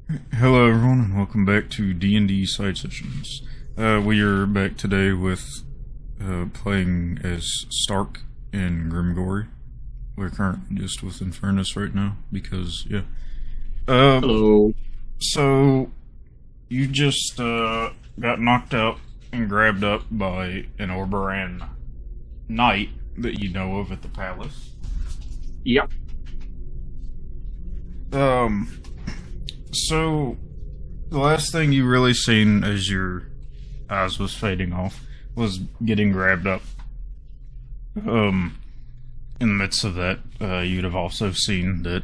Hello everyone and welcome back to D&D Side Sessions. We are back today with playing as Stark and Grimgory. We're currently just with Infernus right now because, yeah. Hello. So, you just got knocked out and grabbed up by an Orberan knight that you know of at the palace. Yep. So, the last thing you really seen as your eyes was fading off was getting grabbed up. In the midst of that, you'd have also seen that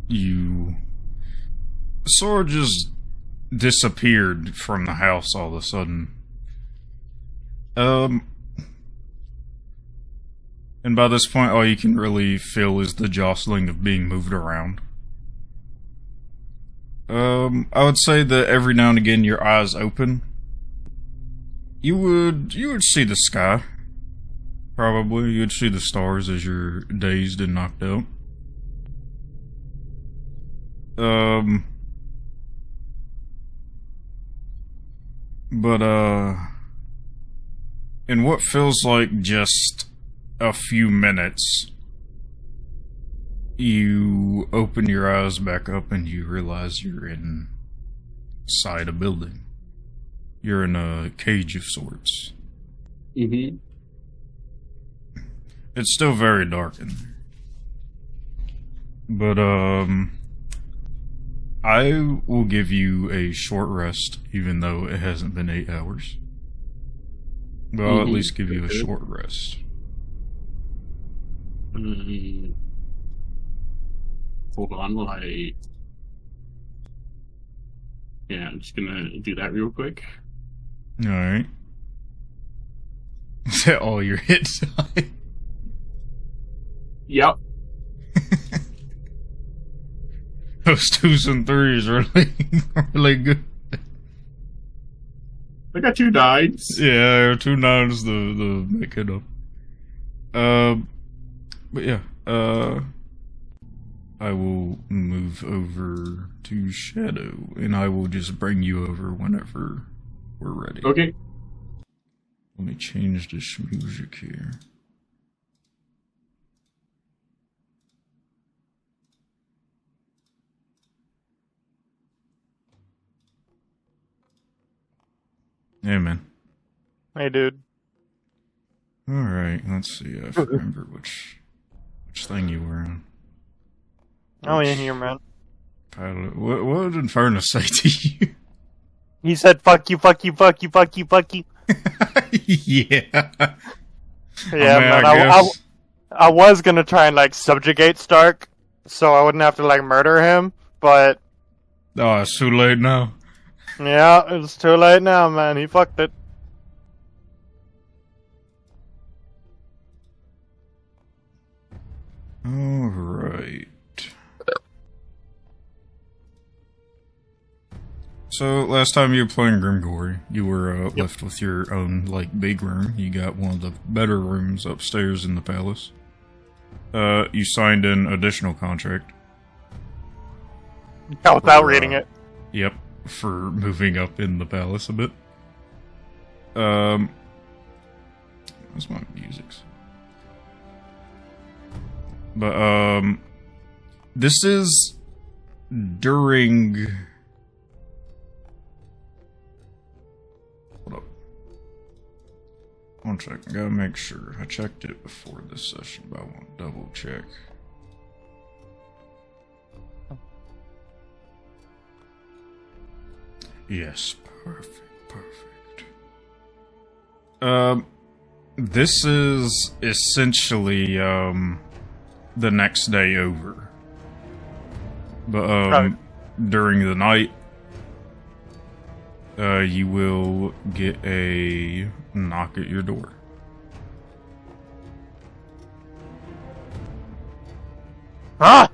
you sort of just disappeared from the house all of a sudden. And by this point, all you can really feel is the jostling of being moved around. I would say that every now and again your eyes open. You would see the sky. Probably. You'd see the stars as you're dazed and knocked out. But in what feels like just a few minutes, you open your eyes back up and you realize you're inside a building. You're in a cage of sorts. Mm-hmm. It's still very dark in there. But, I will give you a short rest, even though it hasn't been 8 hours. But I'll at least give you a short rest. Hold on while I... Yeah, I'm just gonna do that real quick. Alright. Is that all your hit die? Yep. Those 2s and 3s really good. I got 2 dice. Yeah, 2 9s the make it up. But yeah, I will move over to Shadow, and I will just bring you over whenever we're ready. Okay. Let me change this music here. Hey, man. Hey, dude. Alright, let's see. I remember which thing you were on. Oh, in here, man. Pilot. What did Infernus say to you? He said, fuck you, fuck you, fuck you, fuck you, fuck you. Yeah. Yeah, man, I was gonna try and, subjugate Stark, so I wouldn't have to, murder him, but... Oh, it's too late now. Yeah, it's too late now, man. He fucked it. Alright. So, last time you were playing Grimgory, you were left with your own, big room. You got one of the better rooms upstairs in the palace. You signed an additional contract. Yeah, without reading it. Yep, for moving up in the palace a bit. Where's my musics? But, this is during... Hold up. 1 second, gotta make sure. I checked it before this session, but I want to double check. Yes, perfect. This is essentially, the next day over. But, during the night, you will get a knock at your door. Ah!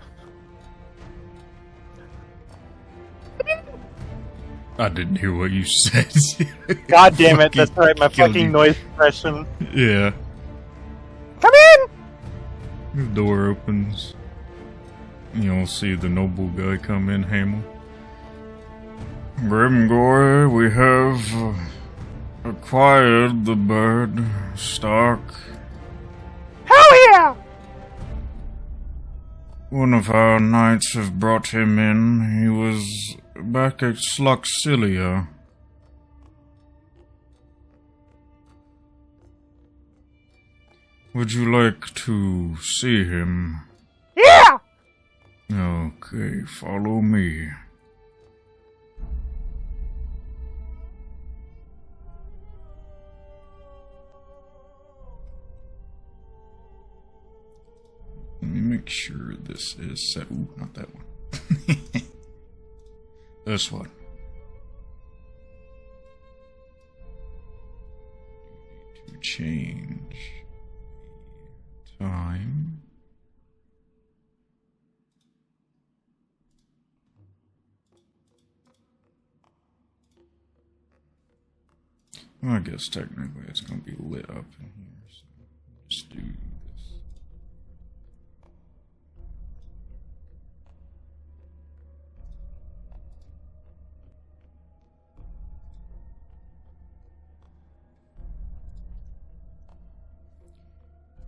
I didn't hear what you said. God damn it, that's right, my Killed fucking you. noise suppression. Yeah. Come in! The door opens. You'll see the noble guy come in, Hamel. Grimgor, we have acquired the bird, Stark. Hell yeah! One of our knights have brought him in. He was back at Sluxilia. Would you like to see him? Yeah! Okay, follow me. Let me make sure this is set. Ooh, not that one. This one. To change time. Well, I guess technically it's going to be lit up in here, so just do this.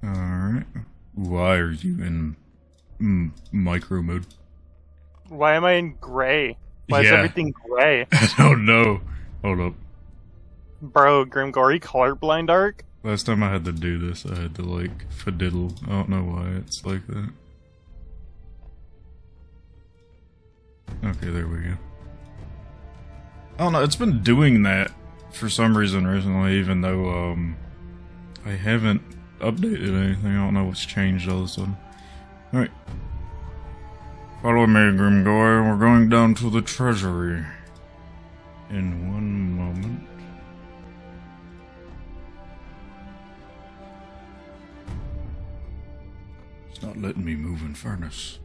Alright. Why are you in micro mode? Why am I in gray? Why is Yeah. everything gray? I don't know. Hold up. Bro, Grimgory colorblind arc? Last time I had to do this, I had to, like, fiddle. I don't know why it's like that. Okay, there we go. I don't know, it's been doing that for some reason recently, even though, I haven't updated anything. I don't know what's changed all of a sudden. Alright. Follow me, Grimgory. We're going down to the treasury. In one moment. It's not letting me move in furnace.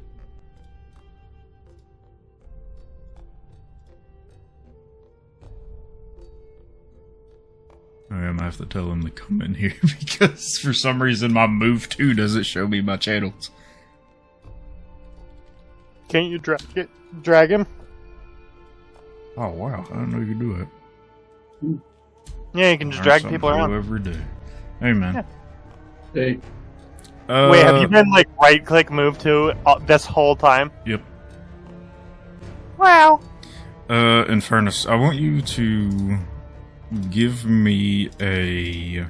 I'm gonna have to tell him to come in here because for some reason my move 2 doesn't show me my channels. Can't you drag him? Oh wow, I didn't know you could do it. Yeah, you can just Learn drag something people new around. every day. Hey man. Yeah. Hey, Wait, have you been like right-click move to this whole time? Yep. Wow. In fairness, I want you to give me a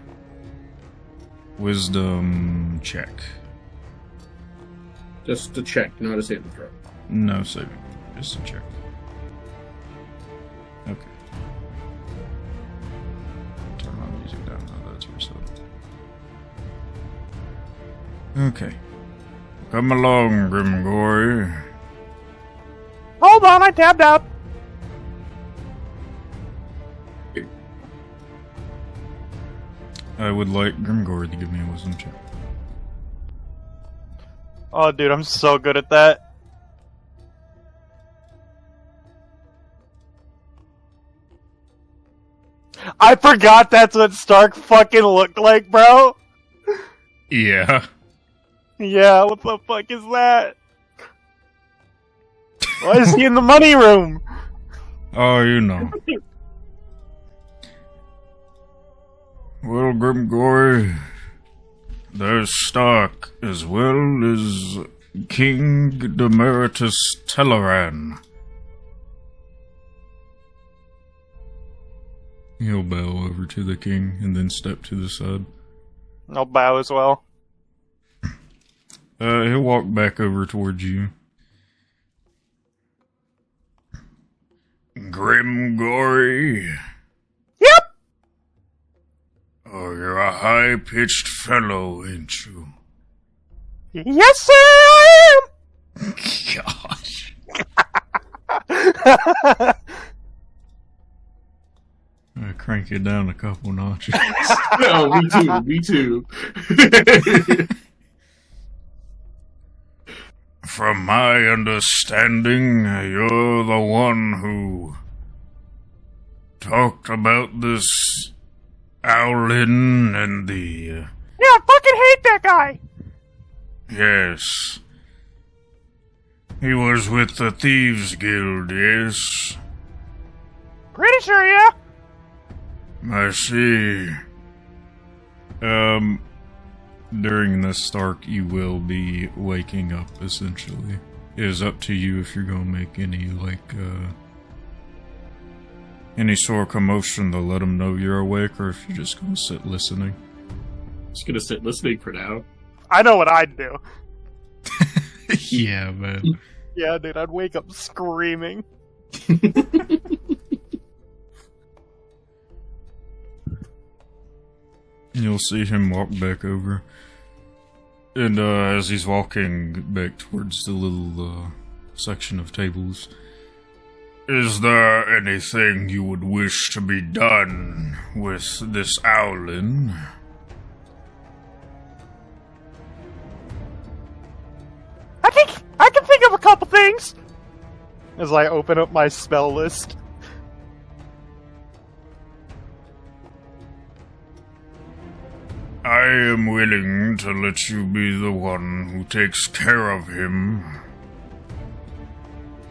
wisdom check. just to check, not a saving throw. No saving, just a check. Okay. Turn my music down now that's reset. Okay. Come along, Grimgory. Hold on, I tabbed up. I would like Grimgory to give me a wisdom check. Oh, dude, I'm so good at that. I forgot that's what Stark fucking looked like, bro. Yeah. Yeah, what the fuck is that? Why is he in the money room? Oh, you know. Well, Grimgory, there's Stark as well as King Demeritus Teleran. He'll bow over to the king and then step to the side. I'll bow as well. He'll walk back over towards you. Grimgory. Yep. Oh, you're a high-pitched fellow, ain't you? Yes, sir, I Gosh. am. I crank it down a couple notches. No, me too, me too. From my understanding, you're the one who talked about this Owlin and the... Yeah, I fucking hate that guy. Yes. He was with the Thieves Guild, yes? pretty sure, yeah. I see. During this, Stark, you will be waking up, essentially. It is up to you if you're gonna make any, any sort of commotion to let them know you're awake, or if you're just gonna sit listening. Just gonna sit listening for now. I know what I'd do. Yeah, man. Yeah, dude, I'd wake up screaming. You'll see him walk back over. And as he's walking back towards the little section of tables, is there anything you would wish to be done with this owlin? I can think of a couple things! As I open up my spell list. I am willing to let you be the one who takes care of him.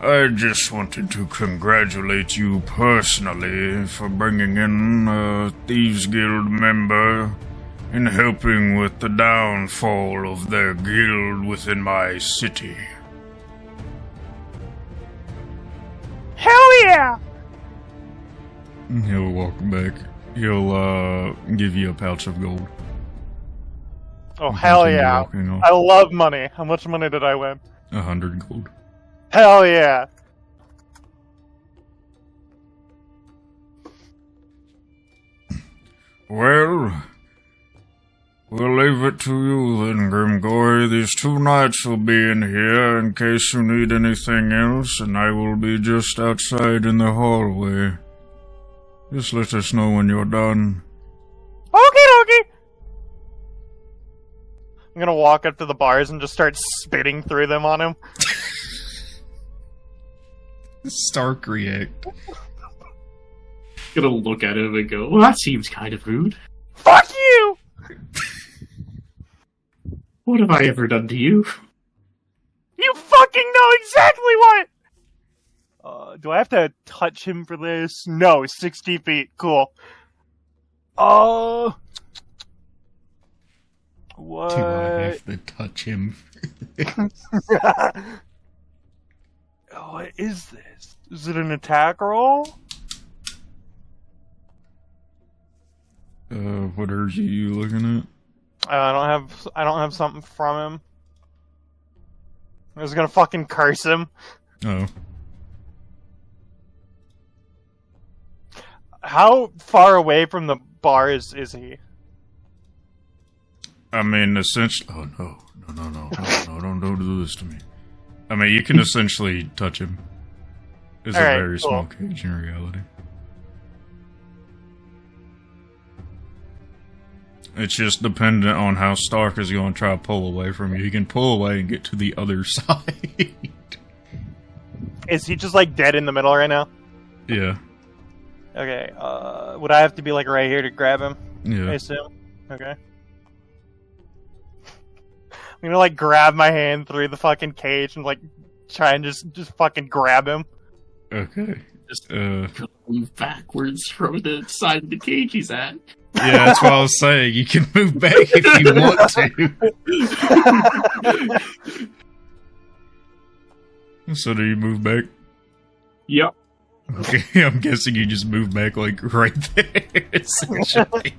I just wanted to congratulate you personally for bringing in a Thieves Guild member and helping with the downfall of their guild within my city. Hell yeah! He'll walk back. He'll give you a pouch of gold. Oh, hell yeah. I love money. How much money did I win? 100 gold. Hell yeah. Well, we'll leave it to you then, Grimgory. These 2 knights will be in here in case you need anything else, and I will be just outside in the hallway. Just let us know when you're done. Okie dokie. I'm gonna walk up to the bars and just start spitting through them on him. Stark react. Gonna look at him and go, well, that seems kind of rude. Fuck you! What have I ever done to you? You fucking know exactly what! Do I have to touch him for this? No, 60 feet. Cool. What? Do I have to touch him? What is this? Is it an attack roll? What are you looking at? I don't have something from him. I was gonna fucking curse him. Oh. How far away from the bar is he? I mean, essentially... Oh, no, don't do this to me. I mean, you can essentially touch him. It's a very small cage in reality. It's just dependent on how Stark is going to try to pull away from you. He can pull away and get to the other side. Is he just, like, dead in the middle right now? Yeah. Okay, would I have to be, like, right here to grab him? Yeah. I assume? Okay. I'm gonna, like, grab my hand through the fucking cage and, like, try and just fucking grab him. Okay. Just move backwards from the side of the cage he's at. Yeah, that's what I was saying. You can move back if you want to. So do you move back? Yep. Okay, I'm guessing you just move back, like, right there, essentially.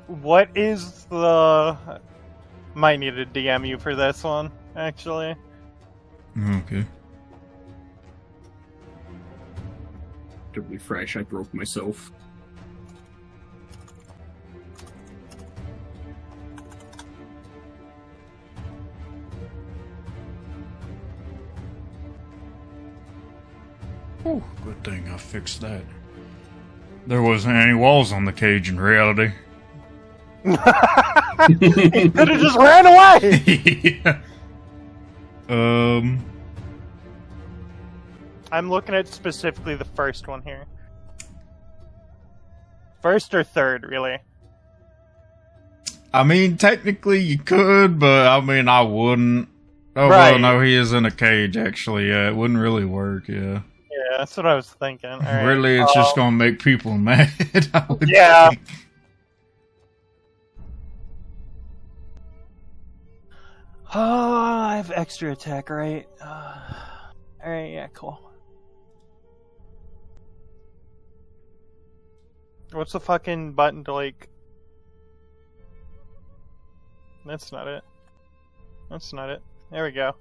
What is the... Might need to DM you for this one, actually. Okay. To refresh, I broke myself. Oh, good thing I fixed that. There wasn't any walls on the cage in reality. He could have just ran away! Yeah. I'm looking at specifically the first one here. First or third, really? I mean, technically you could, but I mean, I wouldn't. Oh, Right. well, no, he is in a cage, actually. Yeah, it wouldn't really work, yeah. Yeah, that's what I was thinking. All right. Really, it's just gonna make people mad, I would Yeah. think. Oh, I have extra attack, right? Alright, yeah, cool. What's the fucking button to, like... That's not it. That's not it. There we go.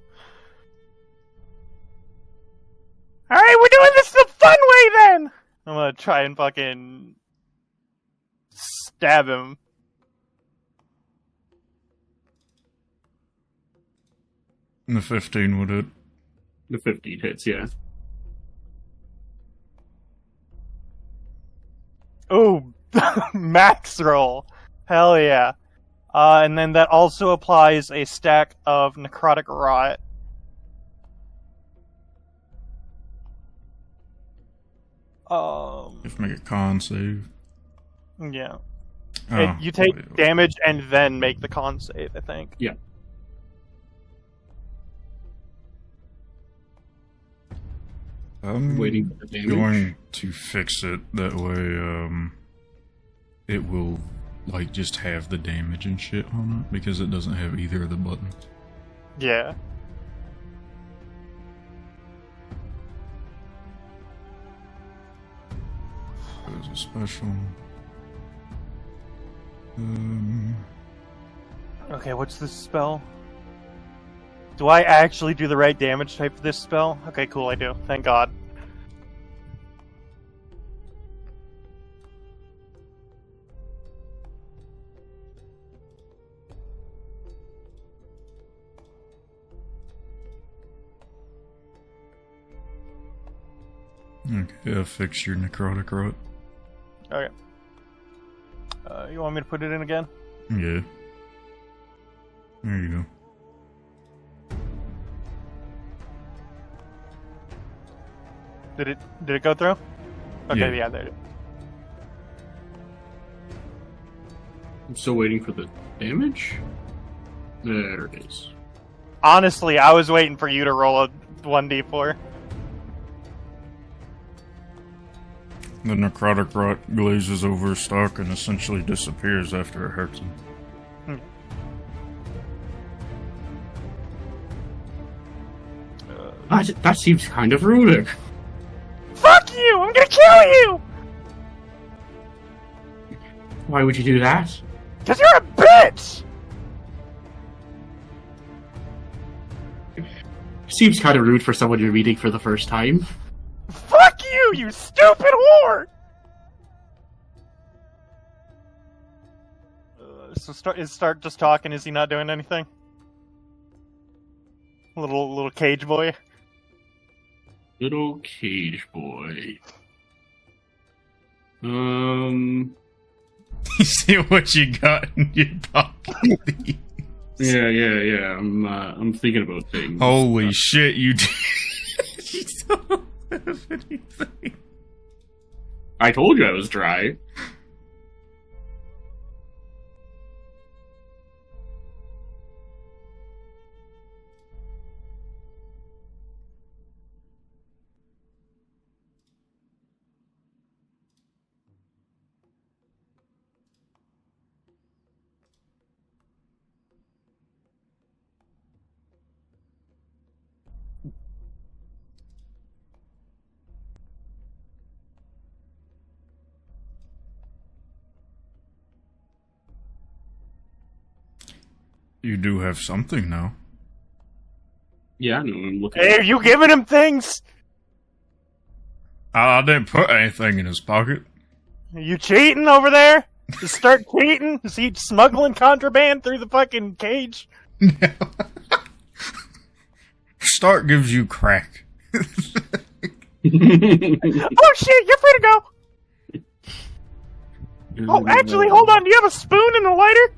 Alright, we're doing this the fun way then! I'm gonna try and fucking... stab him. The 15 would hit. The 15 hits, yeah. Ooh, max roll. Hell yeah. And then that also applies a stack of necrotic rot. If make a con save. Yeah. Oh, You take wait. damage and then make the con save, I think. Yeah. I'm Waiting for the damage. going to fix it that way. It will like just have the damage and shit on it because it doesn't have either of the buttons. Yeah. There's a special. Okay, what's this spell? Do I actually do the right damage type for this spell? Okay, cool, I do. Thank God. Okay, I'll fix your necrotic rot. Okay. You want me to put it in again? Yeah. There you go. Did it go through? Okay, Yeah. yeah there it is. I'm still waiting for the damage. There it is. Honestly, I was waiting for you to roll a 1d4. The necrotic rot glazes over stock and essentially disappears after it hurts him. That seems kind of rude. Fuck you! I'm gonna kill you! Why would you do that? Cause you're a bitch! Seems kind of rude for someone you're meeting for the first time. Fuck you, you stupid whore! So start just talking. Is he not doing anything? Little cage boy. Little cage boy. You see what you got in your pocket? Yeah. I'm thinking about things. Holy shit, you did. You don't have anything. I told you I was dry. You do have something now. Yeah, no, I'm looking. Hey, are you giving him things? I didn't put anything in his pocket. Are you cheating over there? Just start cheating? Is he smuggling contraband through the fucking cage? Stark gives you crack. Oh shit, you're free to go! Oh, actually, hold on, do you have a spoon and a lighter?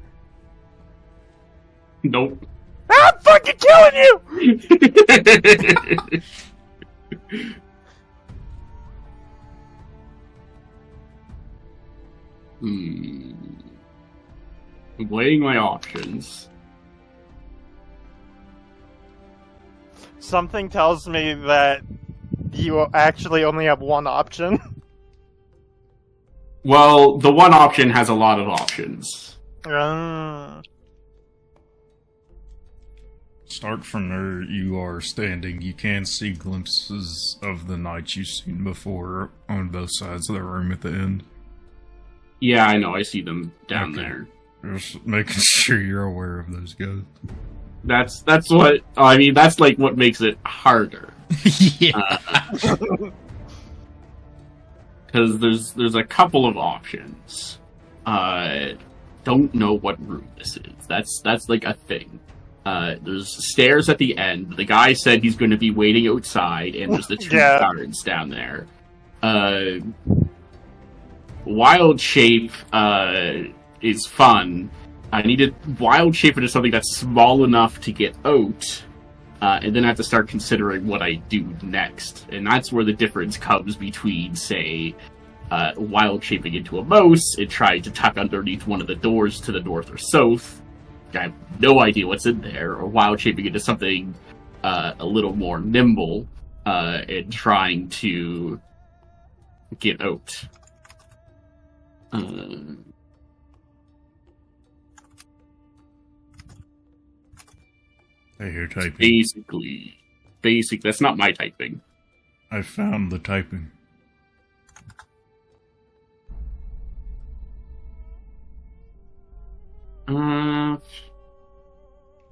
Nope. I'm fucking killing you! I'm weighing my options. Something tells me that you actually only have one option. Well, the one option has a lot of options. Start from where you are standing. You can see glimpses of the knights you've seen before on both sides of the room at the end. Yeah, I know. I see them down there. Just making sure you're aware of those guys. That's what I mean. That's like what makes it harder. Yeah. Because there's a couple of options. Don't know what room this is. That's like a thing. There's stairs at the end. The guy said he's going to be waiting outside, and there's the two guards down there. Wild shape is fun. I needed wild shape into something that's small enough to get out, and then I have to start considering what I do next. And that's where the difference comes between, say, wild shaping into a mouse and trying to tuck underneath one of the doors to the north or south. I have no idea what's in there, or wild shaping into something a little more nimble and trying to get out. I hear typing. Basic. That's not my typing. I found the typing.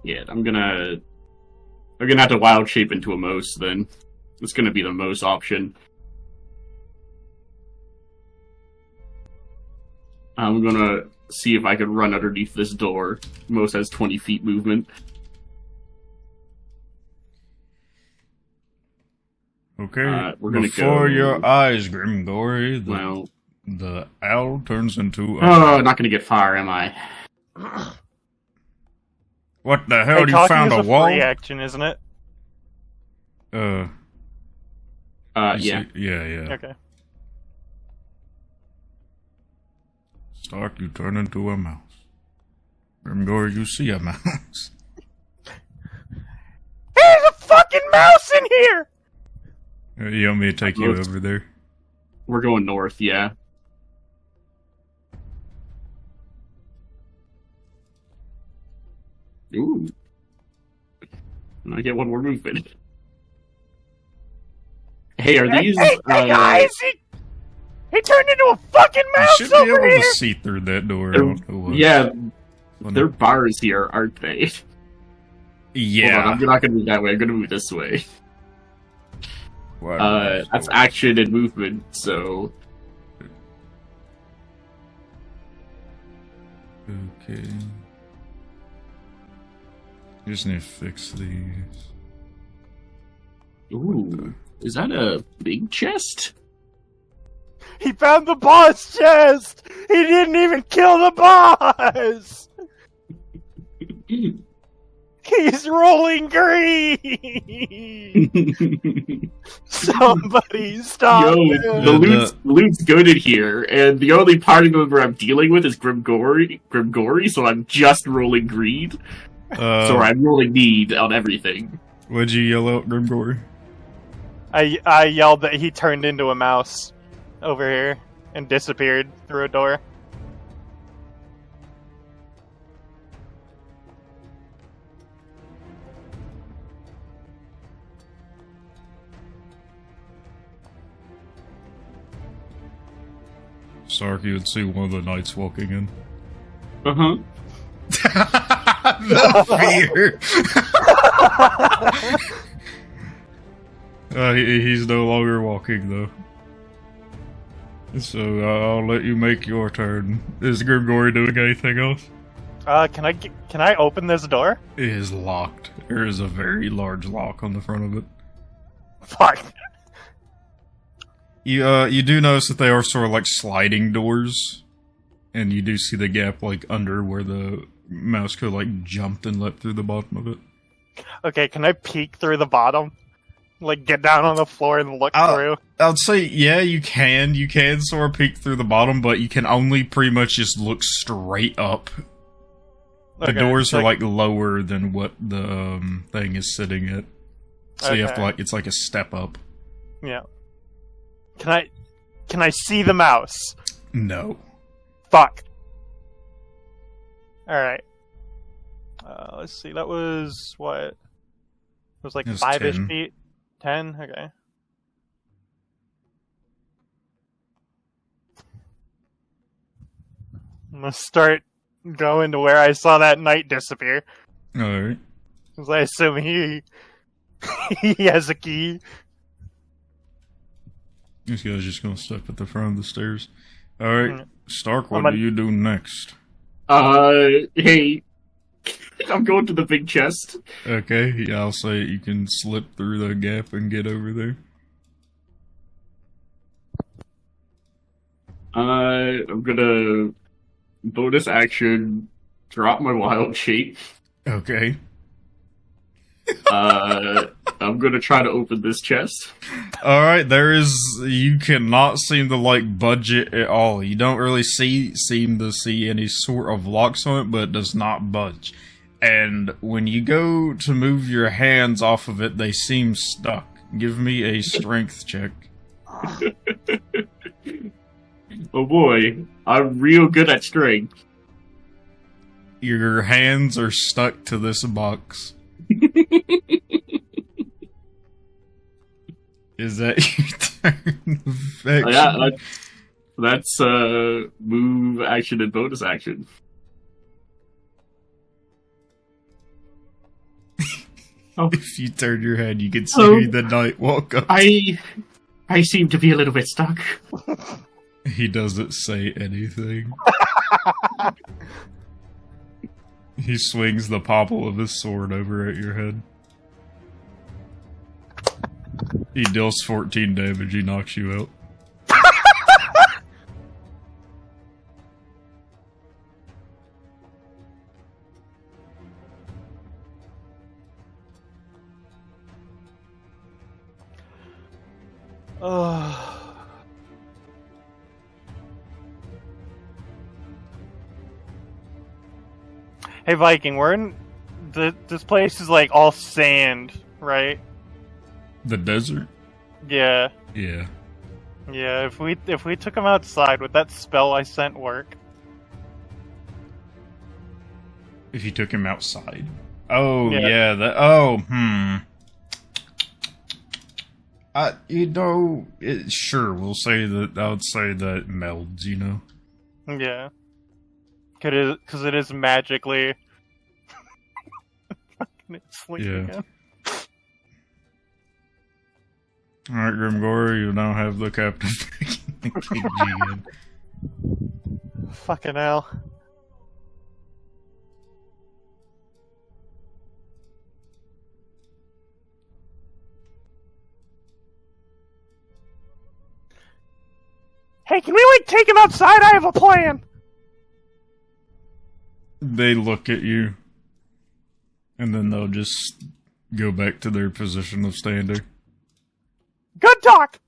Yeah, I'm gonna have to wild shape into a mouse then. It's gonna be the mouse option. I'm gonna see if I can run underneath this door. Mouse has 20 feet movement. Okay, we're gonna before go... your eyes, Grimgory, the owl turns into a... Oh, not gonna get far, am I? What the hell? You found a wall? Free action, isn't it? Yeah. Yeah. Okay. Stark, you turn into a mouse. Grimgory, you see a mouse. There's a fucking mouse in here! You want me to take you over there? We're going north, yeah. Ooh. And I get one more movement. Hey, are these... Hey guys! He turned into a fucking mouse you should be able to see through that door. I don't know what. Yeah, they're bars here, aren't they? Yeah. Hold on, I'm not gonna move that way, I'm gonna move this way. That's action and movement, so... Okay. Just need to fix these. Ooh, is that a big chest? He found the boss chest! He didn't even kill the boss! He's rolling green! Somebody stop him! The loot's good in here, and the only party member I'm dealing with is Grimgory, so I'm just rolling green. So I'm rolling need on everything. What'd you yell out, Grimgory? I yelled that he turned into a mouse over here and disappeared through a door. Sark, you would see one of the knights walking in. Uh-huh. The fear! He's no longer walking, though. So I'll let you make your turn. Is Grimgory doing anything else? Can I open this door? It is locked. There is a very large lock on the front of it. Fuck. You do notice that they are sort of like sliding doors, and you do see the gap like under where the mouse could like jumped and leapt through the bottom of it. Okay, can I peek through the bottom? Like get down on the floor and look through? I'd say yeah, you can. You can sort of peek through the bottom, but you can only pretty much just look straight up. The doors are like lower than what the thing is sitting at. So you have to it's like a step up. Yeah. Can I see the mouse? No. Fuck. Alright. Let's see, that was what? It was like 5-ish 10. feet? 10? Okay. I'm gonna start going to where I saw that knight disappear. Alright. Because I assume he has a key. This guy's just gonna step at the front of the stairs. Alright, Stark, what do you do next? Hey, I'm going to the big chest. Okay, yeah, I'll say you can slip through the gap and get over there. I'm gonna bonus action, drop my wild shape. Okay. I'm gonna try to open this chest. Alright, you cannot seem to budge it at all. You don't really seem to see any sort of locks on it, but it does not budge. And when you go to move your hands off of it, they seem stuck. Give me a strength check. Oh boy, I'm real good at strength. Your hands are stuck to this box. Is that your turn? Yeah, that's move, action, and bonus action. Oh. If you turn your head, you can see the knight walk up. I seem to be a little bit stuck. He doesn't say anything. He swings the popple of his sword over at your head. He deals 14 damage, he knocks you out. Hey Viking, we're in this place is like all sand, right? The desert? Yeah. Yeah. Yeah, if we took him outside, would that spell I sent work? If you took him outside. Oh, Yeah. Sure, we'll say that, I would say that melds, you know? Yeah. Because it is magically... sleep again. Alright, Grimgor, you now have the captain the KG again. Fucking hell. Hey, can we take him outside? I have a plan! They look at you, and then they'll just go back to their position of standing. Good talk!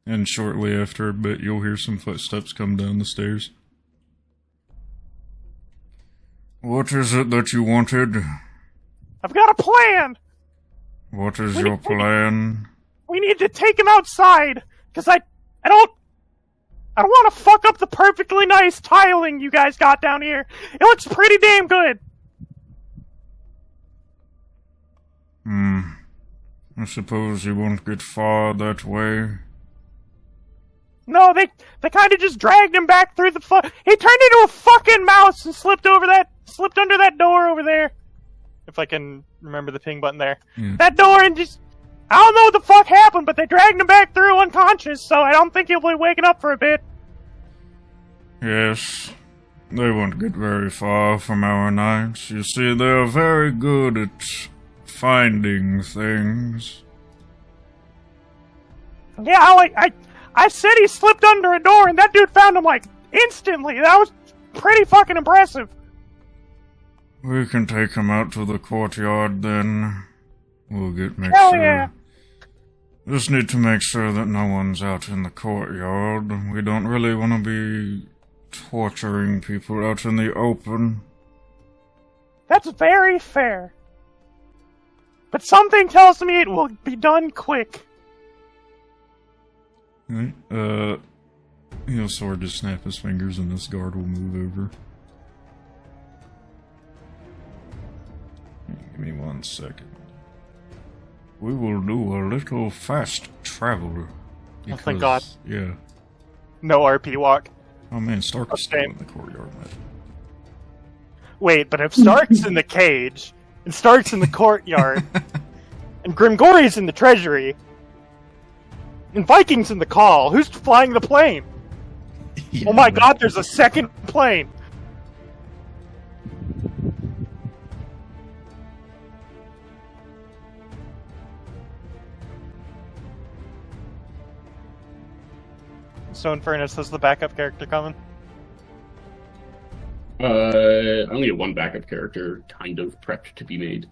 And shortly after a bit, you'll hear some footsteps come down the stairs. What is it that you wanted? I've got a plan! What is your plan? We need to take him outside, because I don't want to fuck up the perfectly nice tiling you guys got down here. It looks pretty damn good. I suppose you won't get far that way. No, they kind of just dragged him back through the he turned into a fucking mouse and slipped under that door over there. If I can remember the ping button there. Yeah. That door, and just, I don't know what the fuck happened, but they dragged him back through unconscious, so I don't think he'll be waking up for a bit. Yes, they won't get very far from our knights. You see, they are very good at finding things. Yeah, I said he slipped under a door, and that dude found him, instantly. That was pretty fucking impressive. We can take him out to the courtyard, then. We'll make Hell sure. Yeah. Just need to make sure that no one's out in the courtyard. We don't really want to be torturing people out in the open. That's very fair. but something tells me it will be done quick. Alright, he'll sort of snap his fingers and this guard will move over. Give me 1 second. We will do a little fast travel. Oh, thank God. Yeah. No RP walk. Oh man, Stark is still in the courtyard, man. Wait, but if Stark's in the cage, and Stark's in the courtyard, and Grimgory's in the treasury, and Viking's in the call, who's flying the plane? Yeah, Oh my man. God, there's a second plane! So in fairness, is the backup character coming? I only have one backup character kind of prepped to be made.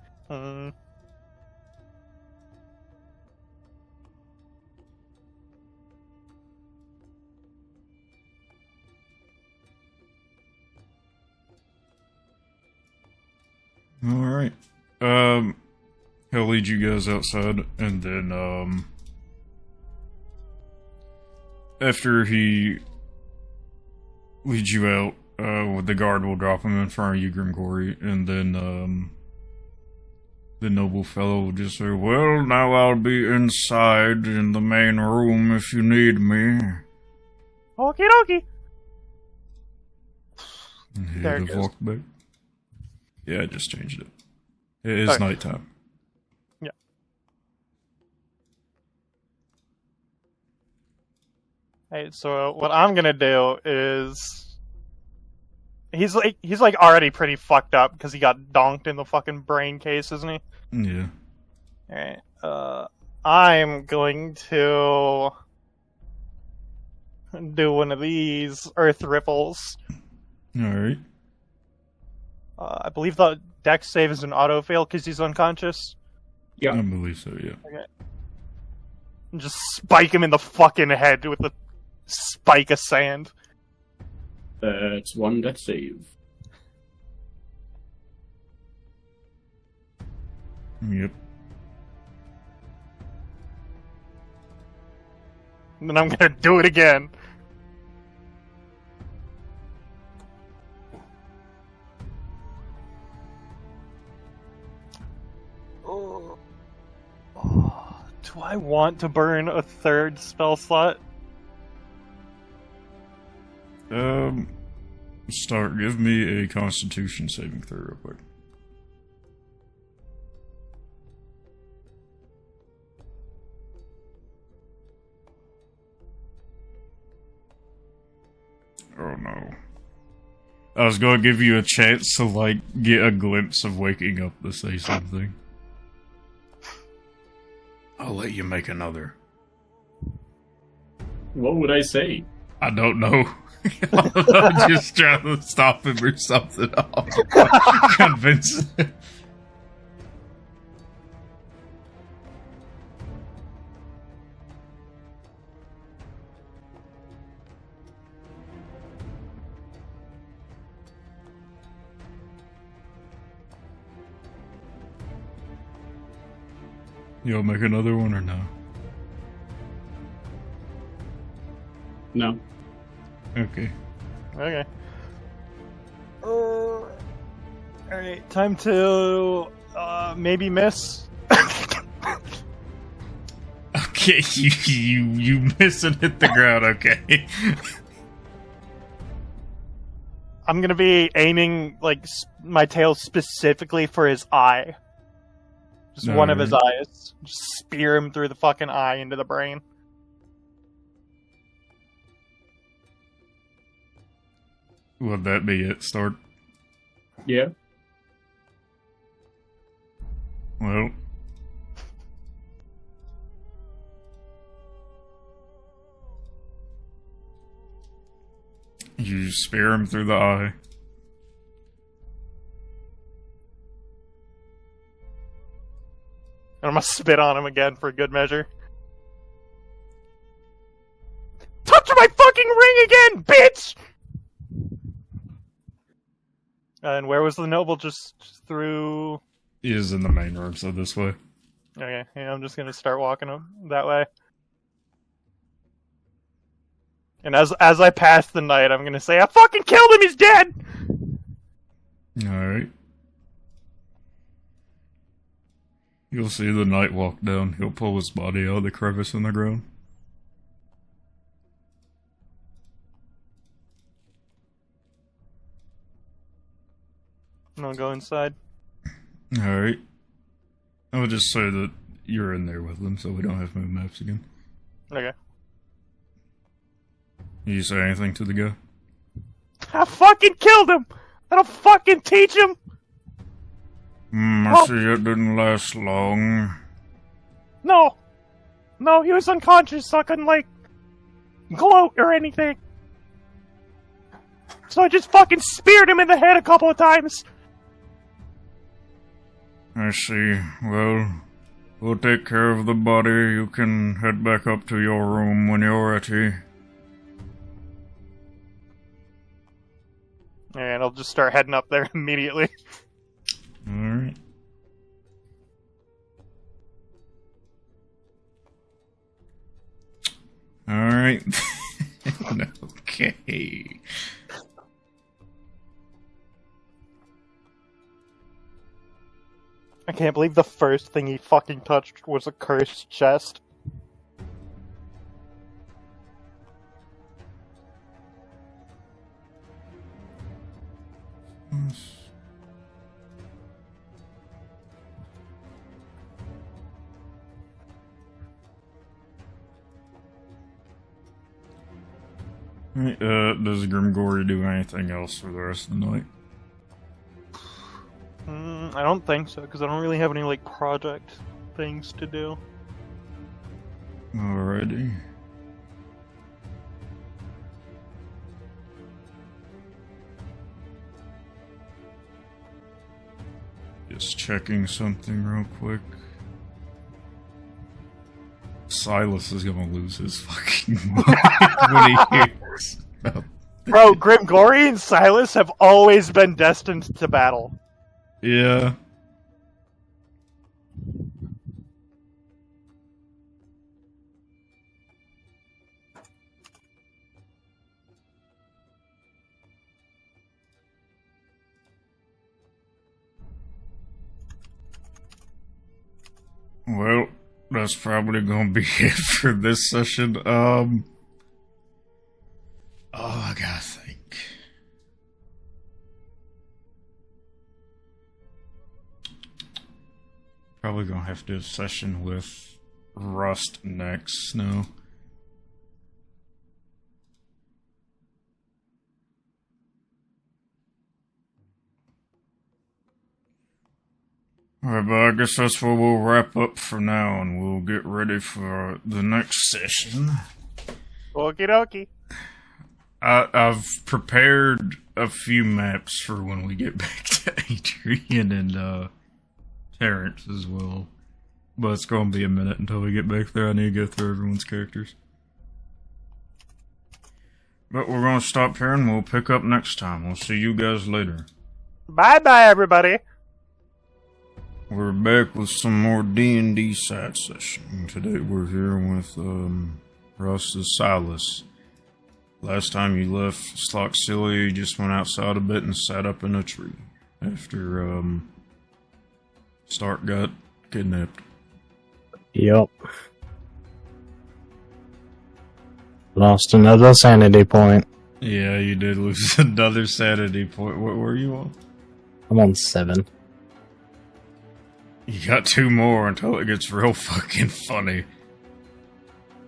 Alright. He'll lead you guys outside, and then, after he leads you out, the guard will drop him in front of you, Grimgory, and then, the noble fellow will just say, "Well, now I'll be inside in the main room if you need me." Okie dokie! And There he'd it have goes. walked back. Yeah, I just changed it. It is nighttime. Yeah. Hey, so what I'm gonna do is... He's like already pretty fucked up because he got donked in the fucking brain case, isn't he? Yeah. Alright, I'm going to do one of these Earth Ripples. Alright. I believe the dex save is an auto-fail because he's unconscious. Yeah. I believe so, yeah. And just spike him in the fucking head with a spike of sand. That's one death save. Yep. And then I'm gonna do it again. Do I want to burn a third spell slot? Start. Give me a Constitution saving throw real quick. Oh no. I was gonna give you a chance to, like, get a glimpse of waking up to say something. I'll let you make another. What would I say? I don't know. I'm just trying to stop him or something. Convince him. You'll make another one or no? No. Okay. Okay. Alright, time to maybe miss. Okay, you miss and hit the ground, okay. I'm gonna be aiming like my tail specifically for his eye. Just one of his eyes. Just spear him through the fucking eye into the brain. Would that be it, Start? Yeah. Well. You spear him through the eye. And I'm gonna spit on him again for good measure. Touch my fucking ring again, bitch! And where was the noble? Just through... He is in the main room, so this way. Okay, yeah, I'm just gonna start walking that way. And as I pass the knight, I'm gonna say, I fucking killed him, he's dead! Alright. You'll see the knight walk down. He'll pull his body out of the crevice in the ground. And I'll go inside. Alright. I would just say that you're in there with them so we don't have moon maps again. Okay. You say anything to the guy? I fucking killed him! That'll fucking teach him! I see it didn't last long. No! No, he was unconscious, so I couldn't, like, gloat or anything. So I just fucking speared him in the head a couple of times. I see. Well, we'll take care of the body. You can head back up to your room when you're ready. And I'll just start heading up there immediately. Alright. Alright. Okay. I can't believe the first thing he fucking touched was a cursed chest. Does Grimgory do anything else for the rest of the night? I don't think so, because I don't really have any, like, project things to do. Alrighty. Just checking something real quick. Silas is gonna lose his fucking mind when he hears about Bro, Grimgory and Silas have always been destined to battle. Yeah. Well, that's probably gonna be it for this session. Oh, I gotta think. Probably gonna have to do a session with Rust next. No. Alright, but I guess that's where we'll wrap up for now, and we'll get ready for the next session. Okie dokie. I've prepared a few maps for when we get back to Adrian and Terrence as well. But it's gonna be a minute until we get back there. I need to go through everyone's characters. But we're gonna stop here and we'll pick up next time. We'll see you guys later. Bye-bye, everybody. We're back with some more D&D side session. Today we're here with Russ's Silas. Last time you left Sloxilly, you just went outside a bit and sat up in a tree after Stark got kidnapped. Yep. Lost another sanity point. Yeah, you did lose another sanity point. What were you on? I'm on 7. You got 2 more until it gets real fucking funny.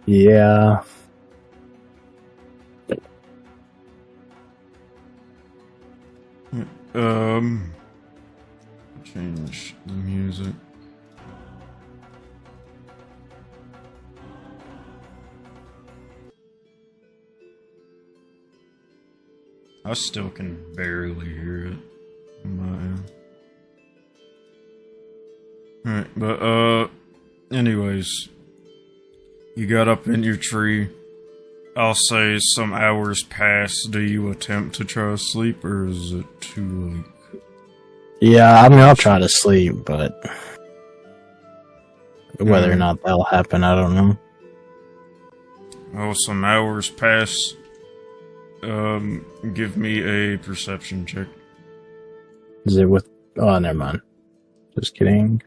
Yeah. Change the music. I still can barely hear it on my end. Alright, but, anyways. You got up in your tree. I'll say some hours pass. Do you attempt to try to sleep, or is it too late? Yeah, I mean, I'll try to sleep, but... Whether or not that'll happen, I don't know. Oh, some hours pass. Give me a perception check. Is it with... Oh, never mind. Just kidding.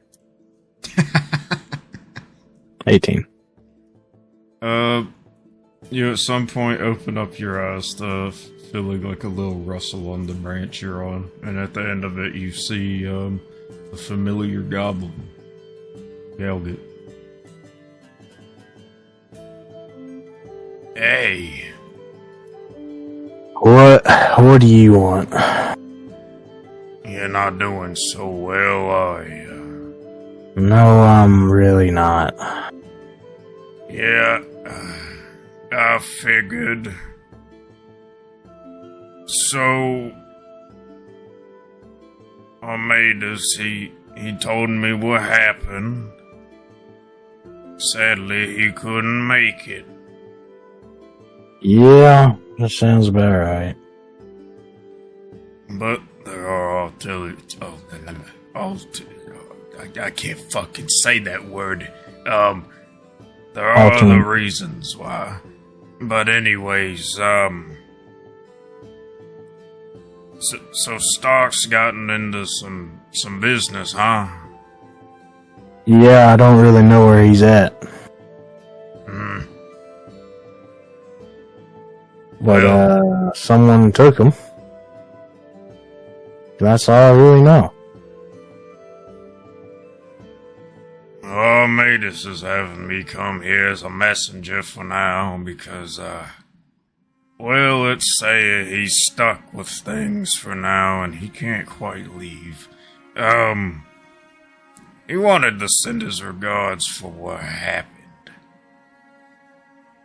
18. You at some point open up your eyes to feeling like a little rustle on the branch you're on, and at the end of it you see a familiar goblin. Galgut. Hey. What do you want? You're not doing so well, are you? No, I'm really not. Yeah, I figured. So, Armadas, he told me what happened. Sadly, he couldn't make it. Yeah, that sounds about right. But there are I can't fucking say that word. There are other reasons why. But anyways, so Stark's gotten into some business, huh? Yeah, I don't really know where he's at. But, someone took him. That's all I really know. Armadas is having me come here as a messenger for now because, well, let's say he's stuck with things for now and he can't quite leave. He wanted to send his regards for what happened.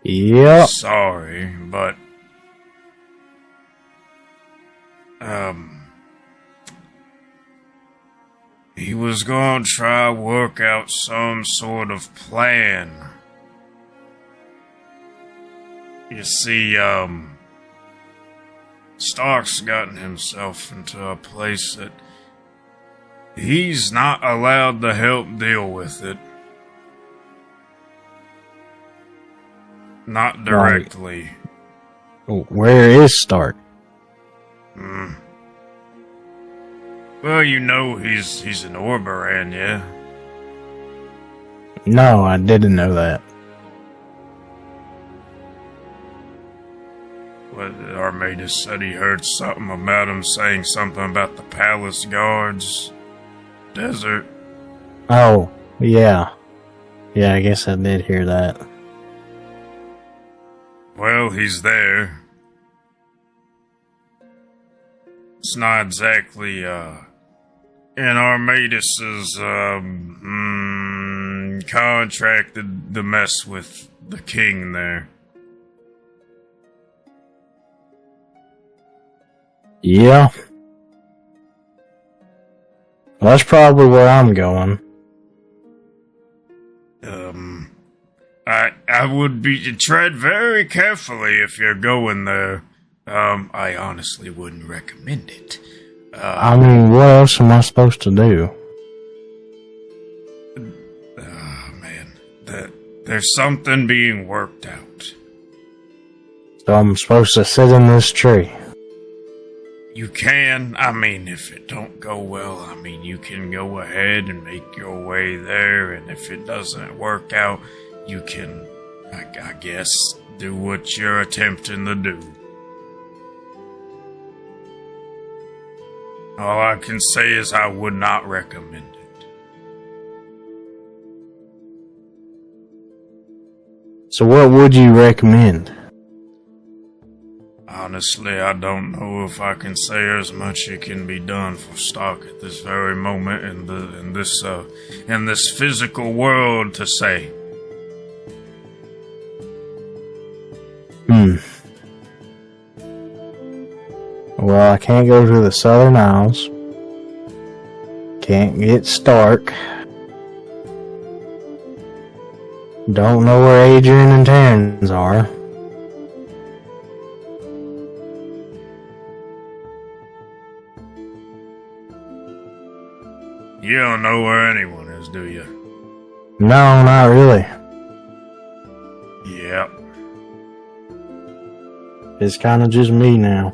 Yep. Sorry, but, he was gonna try work out some sort of plan. You see, Stark's gotten himself into a place that he's not allowed to help deal with it. Not directly. Right. Where is Stark? Well, you know he's in Orberan, yeah? No, I didn't know that. What, Armadas said he heard something about him saying something about the palace guards. Desert. Oh, yeah. Yeah, I guess I did hear that. Well, he's there. It's not exactly, in Armadas's, contracted to mess with the king there. Yeah. Well, that's probably where I'm going. I would tread very carefully if you're going there. I honestly wouldn't recommend it. I mean, what else am I supposed to do? Man, there's something being worked out. So I'm supposed to sit in this tree? You can, if it don't go well, you can go ahead and make your way there, and if it doesn't work out, you can, I guess, do what you're attempting to do. All I can say is I would not recommend it. So what would you recommend? Honestly, I don't know if I can say as much it can be done for Stark at this very moment in this physical world to say. Well, I can't go to the Southern Isles. Can't get Stark. Don't know where Adrian and Terrence are. You don't know where anyone is, do you? No, not really. Yep. It's kind of just me now.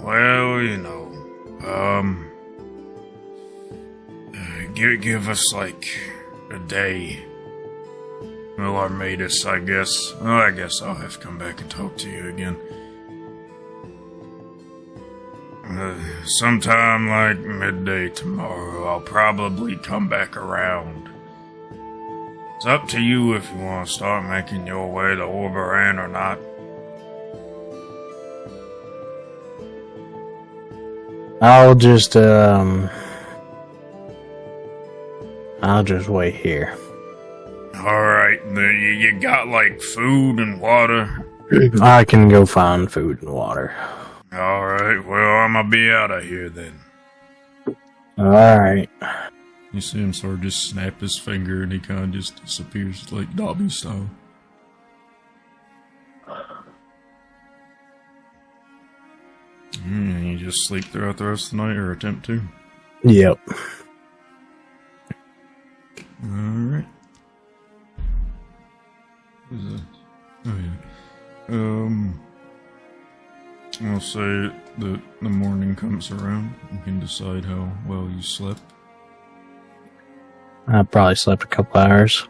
Well, give us like a day. Well, Armatus, I guess. Well, I guess I'll have to come back and talk to you again. Sometime like midday tomorrow, I'll probably come back around. It's up to you if you want to start making your way to Orberan or not. I'll just wait here. Alright, then you got like food and water? I can go find food and water. Alright, well, I'm gonna be out of here then. Alright. You see him sort of just snap his finger and he kind of just disappears like Dobby style. You just sleep throughout the rest of the night or attempt to? Yep. Alright. What is that? Oh yeah. I'll say that the morning comes around. You can decide how well you slept. I probably slept a couple hours.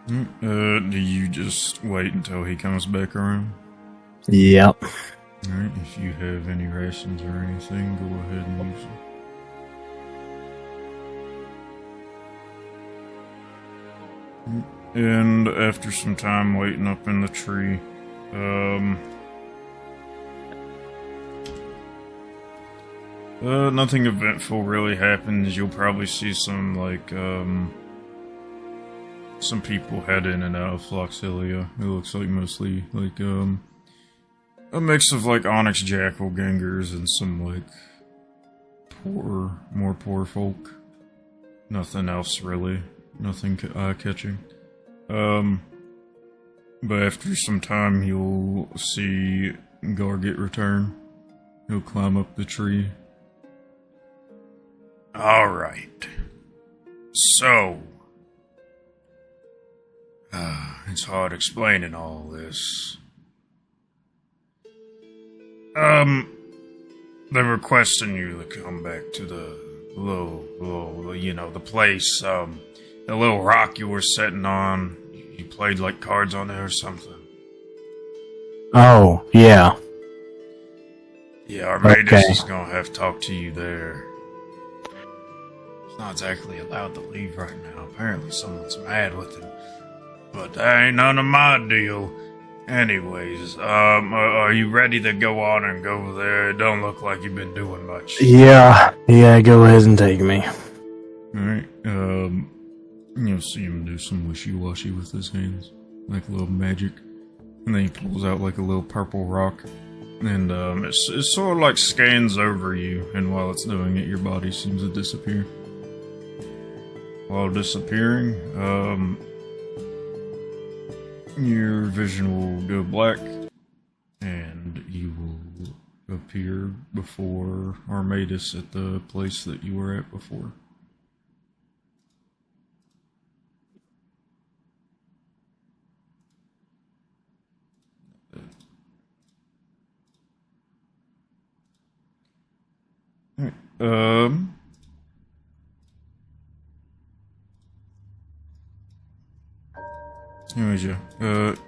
Do you just wait until he comes back around? Yep. Alright, if you have any rations or anything, go ahead and use them. And after some time waiting up in the tree, nothing eventful really happens. You'll probably see some, like, some people head in and out of Floxilia. It looks like mostly, like, a mix of, like, Onyx Jackal Gangers and some, like, more poor folk. Nothing else, really. Nothing eye-catching. But after some time, you'll see Garget return. He'll climb up the tree. Alright. So... it's hard explaining all this. They're requesting you to come back to the the place, the little rock you were sitting on. You played like cards on it or something. Oh, yeah. Yeah, Armatus Okay. is gonna have to talk to you there. He's not exactly allowed to leave right now. Apparently someone's mad with him. But that ain't none of my deal. Anyways, are you ready to go on and go there? It don't look like you've been doing much. Yeah, go ahead and take me. Alright, you'll see him do some wishy-washy with his hands. Like a little magic. And then he pulls out like a little purple rock. And, it sort of like scans over you. And while it's doing it, your body seems to disappear. While disappearing, your vision will go black. And you will appear before Armatus at the place that you were at before. Anyways, yeah.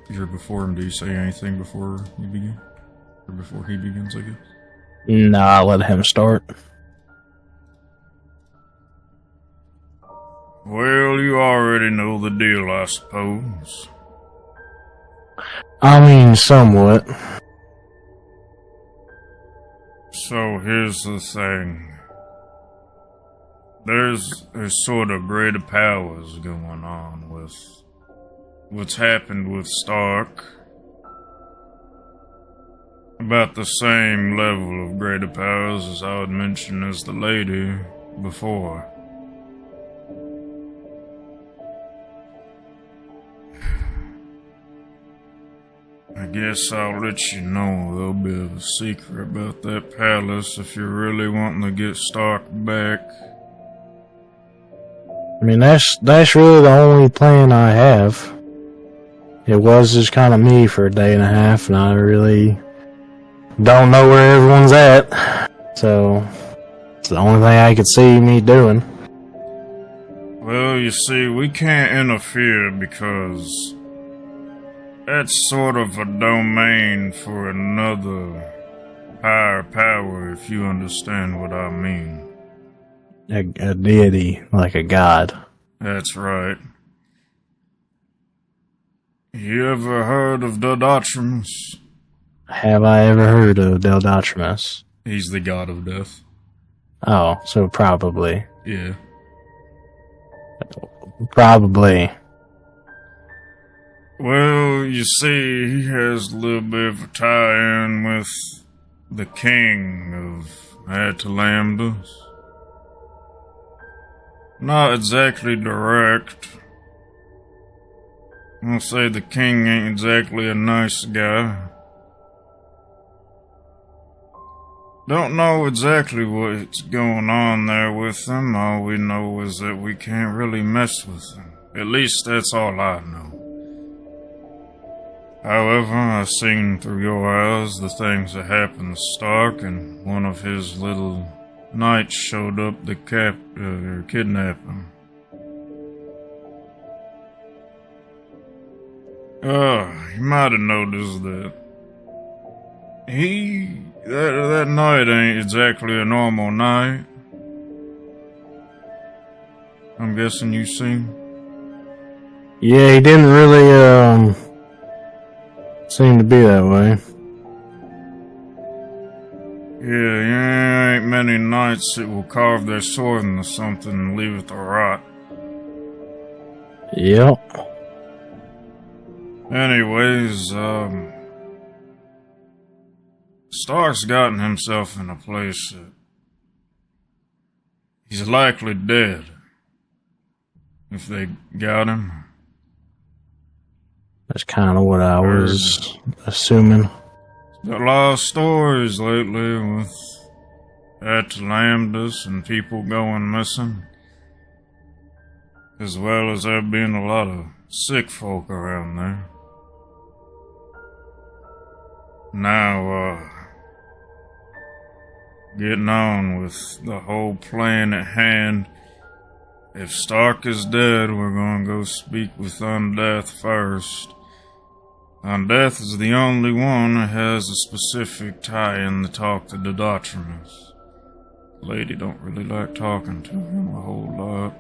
You're before him. Do you say anything before you begin? Or before he begins, I guess? No, I'll let him start. Well, you already know the deal, I suppose. I mean, somewhat. So, here's the thing. There's sort of greater powers going on with what's happened with Stark. About the same level of greater powers as I had mentioned as the lady before. I guess I'll let you know a little bit of a secret about that palace if you're really wanting to get Stark back. I mean, that's really the only plan I have. It was just kind of me for a day and a half, and I really don't know where everyone's at. So, it's the only thing I could see me doing. Well, you see, we can't interfere because that's sort of a domain for another higher power, if you understand what I mean. A deity, like a god. That's right. You ever heard of Dodotrimus? Have I ever heard of Dodotrimus? He's the god of death. Oh, so probably. Yeah. Probably. Well, you see, he has a little bit of a tie-in with the king of Atalamdus. Not exactly direct. I'll say the king ain't exactly a nice guy. Don't know exactly what's going on there with him. All we know is that we can't really mess with him. At least that's all I know. However, I've seen through your eyes the things that happened to Stark, and one of his little knights showed up to kidnap him. You might have noticed that that knight ain't exactly a normal knight. I'm guessing you seen? Yeah, he didn't really, seem to be that way. Yeah, ain't many knights that will carve their sword into something and leave it to rot. Yep. Anyways, Stark's gotten himself in a place that he's likely dead. If they got him. That's kind of what I was assuming. There's a lot of stories lately with Atalamdus and people going missing. As well as there being a lot of sick folk around there. Now, getting on with the whole plan at hand. If Stark is dead, we're gonna go speak with Undeath first. Undeath is the only one that has a specific tie-in to talk to Dodotrimus. The lady don't really like talking to him a whole lot.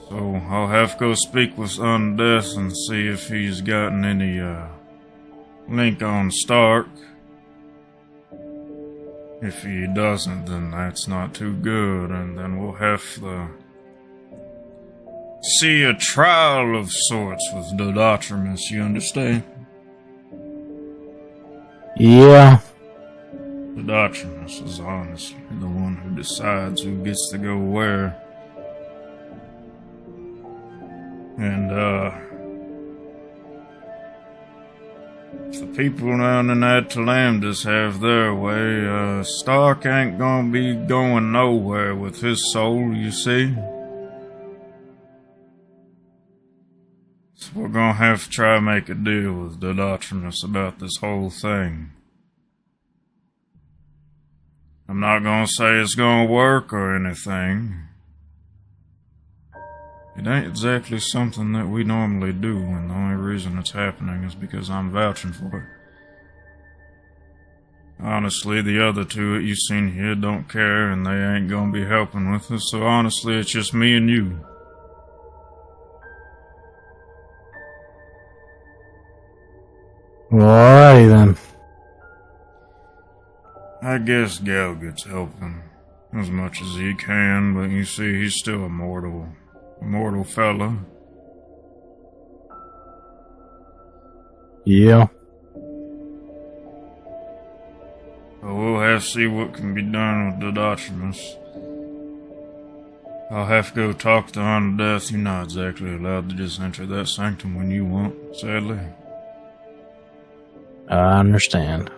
So I'll have to go speak with Undeath and see if he's gotten any, link on Stark. If he doesn't, then that's not too good, and then we'll have to see a trial of sorts with Dodotrimus, you understand? Yeah. Dodotrimus is honestly the one who decides who gets to go where. And, if the people down in Atalamdus have their way, Stark ain't gonna be going nowhere with his soul, you see? So we're gonna have to try to make a deal with Dodotrimus about this whole thing. I'm not gonna say it's gonna work or anything. It ain't exactly something that we normally do, and the only reason it's happening is because I'm vouching for it. Honestly, the other two that you seen here don't care, and they ain't gonna be helping with us, so honestly, it's just me and you. Alrighty then. I guess Galgut's helping as much as he can, but you see, he's still a mortal fella. Yeah. But we'll have to see what can be done with Dodotrimus. I'll have to go talk to Undeath. You're not exactly allowed to just enter that sanctum when you want, sadly. I understand.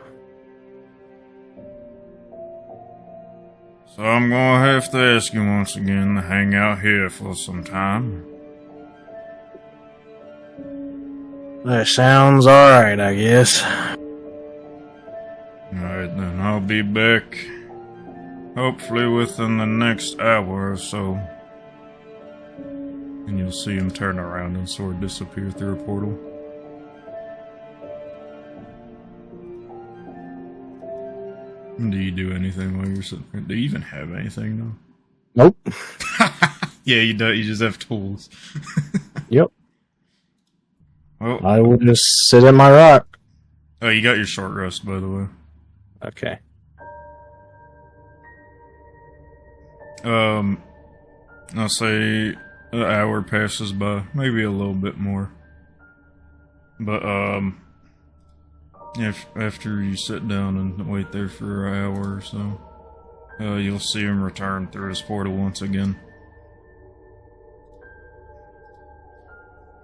So I'm gonna have to ask you once again to hang out here for some time. That sounds alright, I guess. Alright then, I'll be back. Hopefully within the next hour or so. And you'll see him turn around and sort of disappear through a portal. Do you do anything while you're sitting there? Do you even have anything though? Nope. Yeah, you don't. You just have tools. Yep. Well, I will just sit in my rock. oh, you got your short rest, by the way. Okay. I'll say an hour passes by, maybe a little bit more. But if after you sit down and wait there for an hour or so, you'll see him return through his portal once again.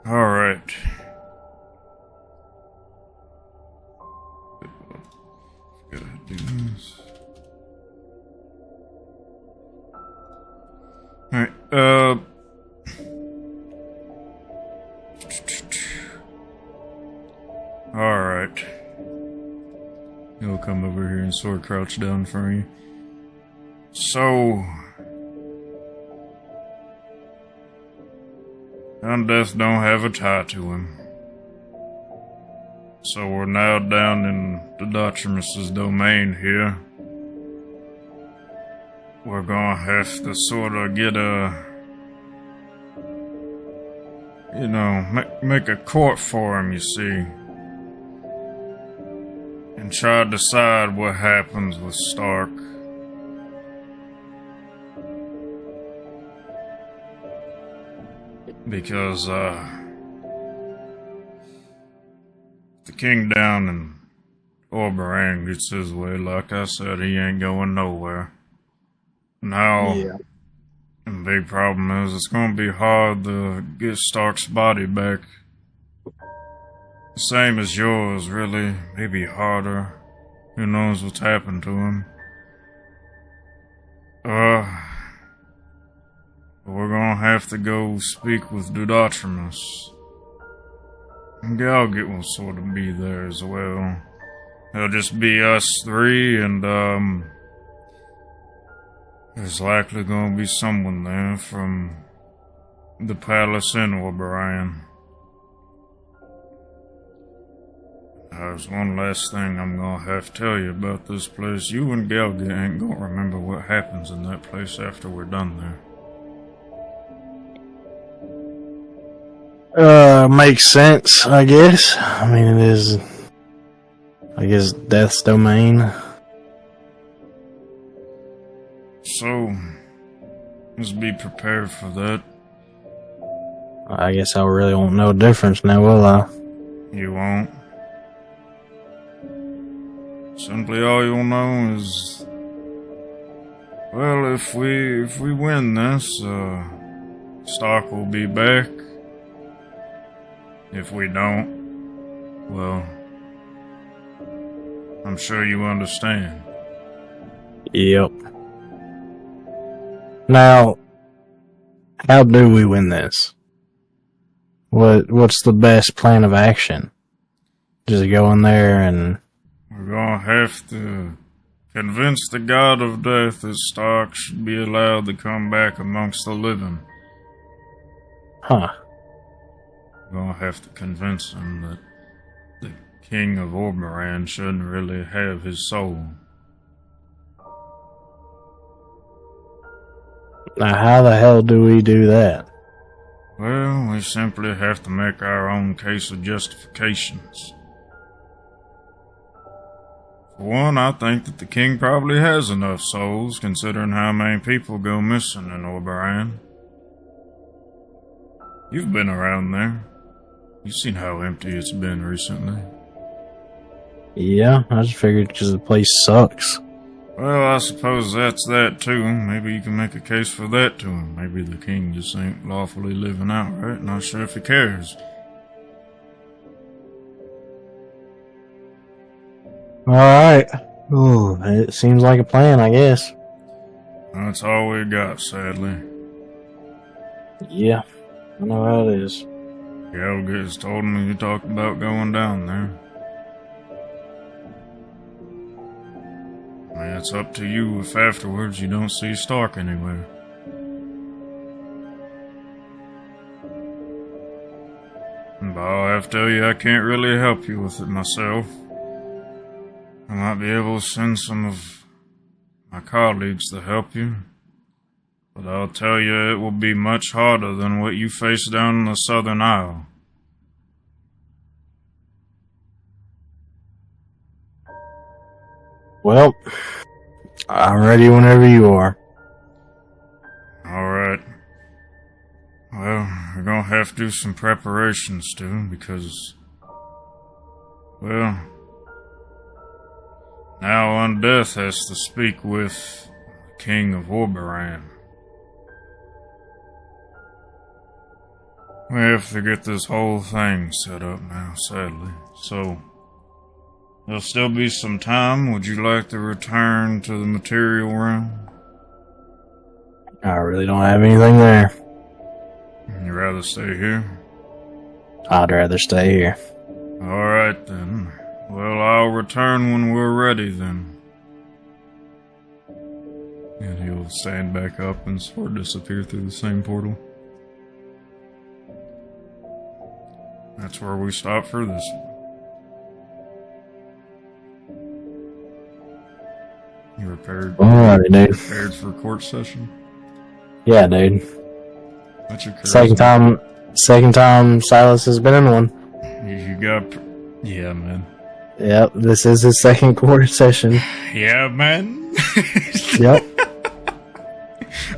All right. Gotta do this. Alright, alright. He'll come over here and sort of crouch down for you. So, Undeath don't have a tie to him. So we're now down in the Dotrimus's domain here. We're gonna have to sort of get make a court for him, you see. And try to decide what happens with Stark. Because, the king down in Oberon gets his way, like I said, he ain't going nowhere. Now, the big problem is it's going to be hard to get Stark's body back. Same as yours, really. Maybe harder. Who knows what's happened to him. We're going to have to go speak with Dudotrimus. And Galget will sort of be there as well. It'll just be us three, and there's likely going to be someone there from the palace in Oberon. There's one last thing I'm going to have to tell you about this place. You and Galget ain't going to remember what happens in that place after we're done there. Makes sense, I guess. I mean, it is, I guess, Death's domain. So, just be prepared for that. I guess I really won't know difference now, will I? You won't. Simply all you'll know is, well, if we win this, Stark will be back. If we don't, well, I'm sure you understand. Yep. Now, how do we win this? What's the best plan of action? Just go in there and... We're gonna have to convince the god of death that Stark should be allowed to come back amongst the living. Huh. We're gonna have to convince him that the king of Oberon shouldn't really have his soul. Now, how the hell do we do that? Well, we simply have to make our own case of justifications. For one, I think that the king probably has enough souls, considering how many people go missing in Oberon. You've been around there. You've seen how empty it's been recently. Yeah, I just figured because the place sucks. Well, I suppose that's that too. Maybe you can make a case for that to him. Maybe the king just ain't lawfully living outright. Not sure if he cares. Alright. Ooh, it seems like a plan, I guess. That's all we got, sadly. Yeah, I know how it is. Galga's told me you talked about going down there. I mean, it's up to you if afterwards you don't see Stark anywhere. But I'll have to tell you, I can't really help you with it myself. I might be able to send some of my colleagues to help you. But I'll tell you, it will be much harder than what you face down in the Southern Isle. Well, I'm ready whenever you are. Alright. Well, we're gonna have to do some preparations too, because, well, now Undeath has to speak with the King of Orberan. We have to get this whole thing set up now, sadly. So, there'll still be some time. Would you like to return to the material realm? I really don't have anything there. You'd rather stay here? I'd rather stay here. Alright then. Well, I'll return when we're ready then. And he'll stand back up and sort of disappear through the same portal. That's where we stop for this one. You prepared? Alrighty, dude. Prepared for court session? Yeah, dude. What's your Second time Silas has been in one. You got... Yeah, man. Yep, this is his second court session. Yeah, man. Yep.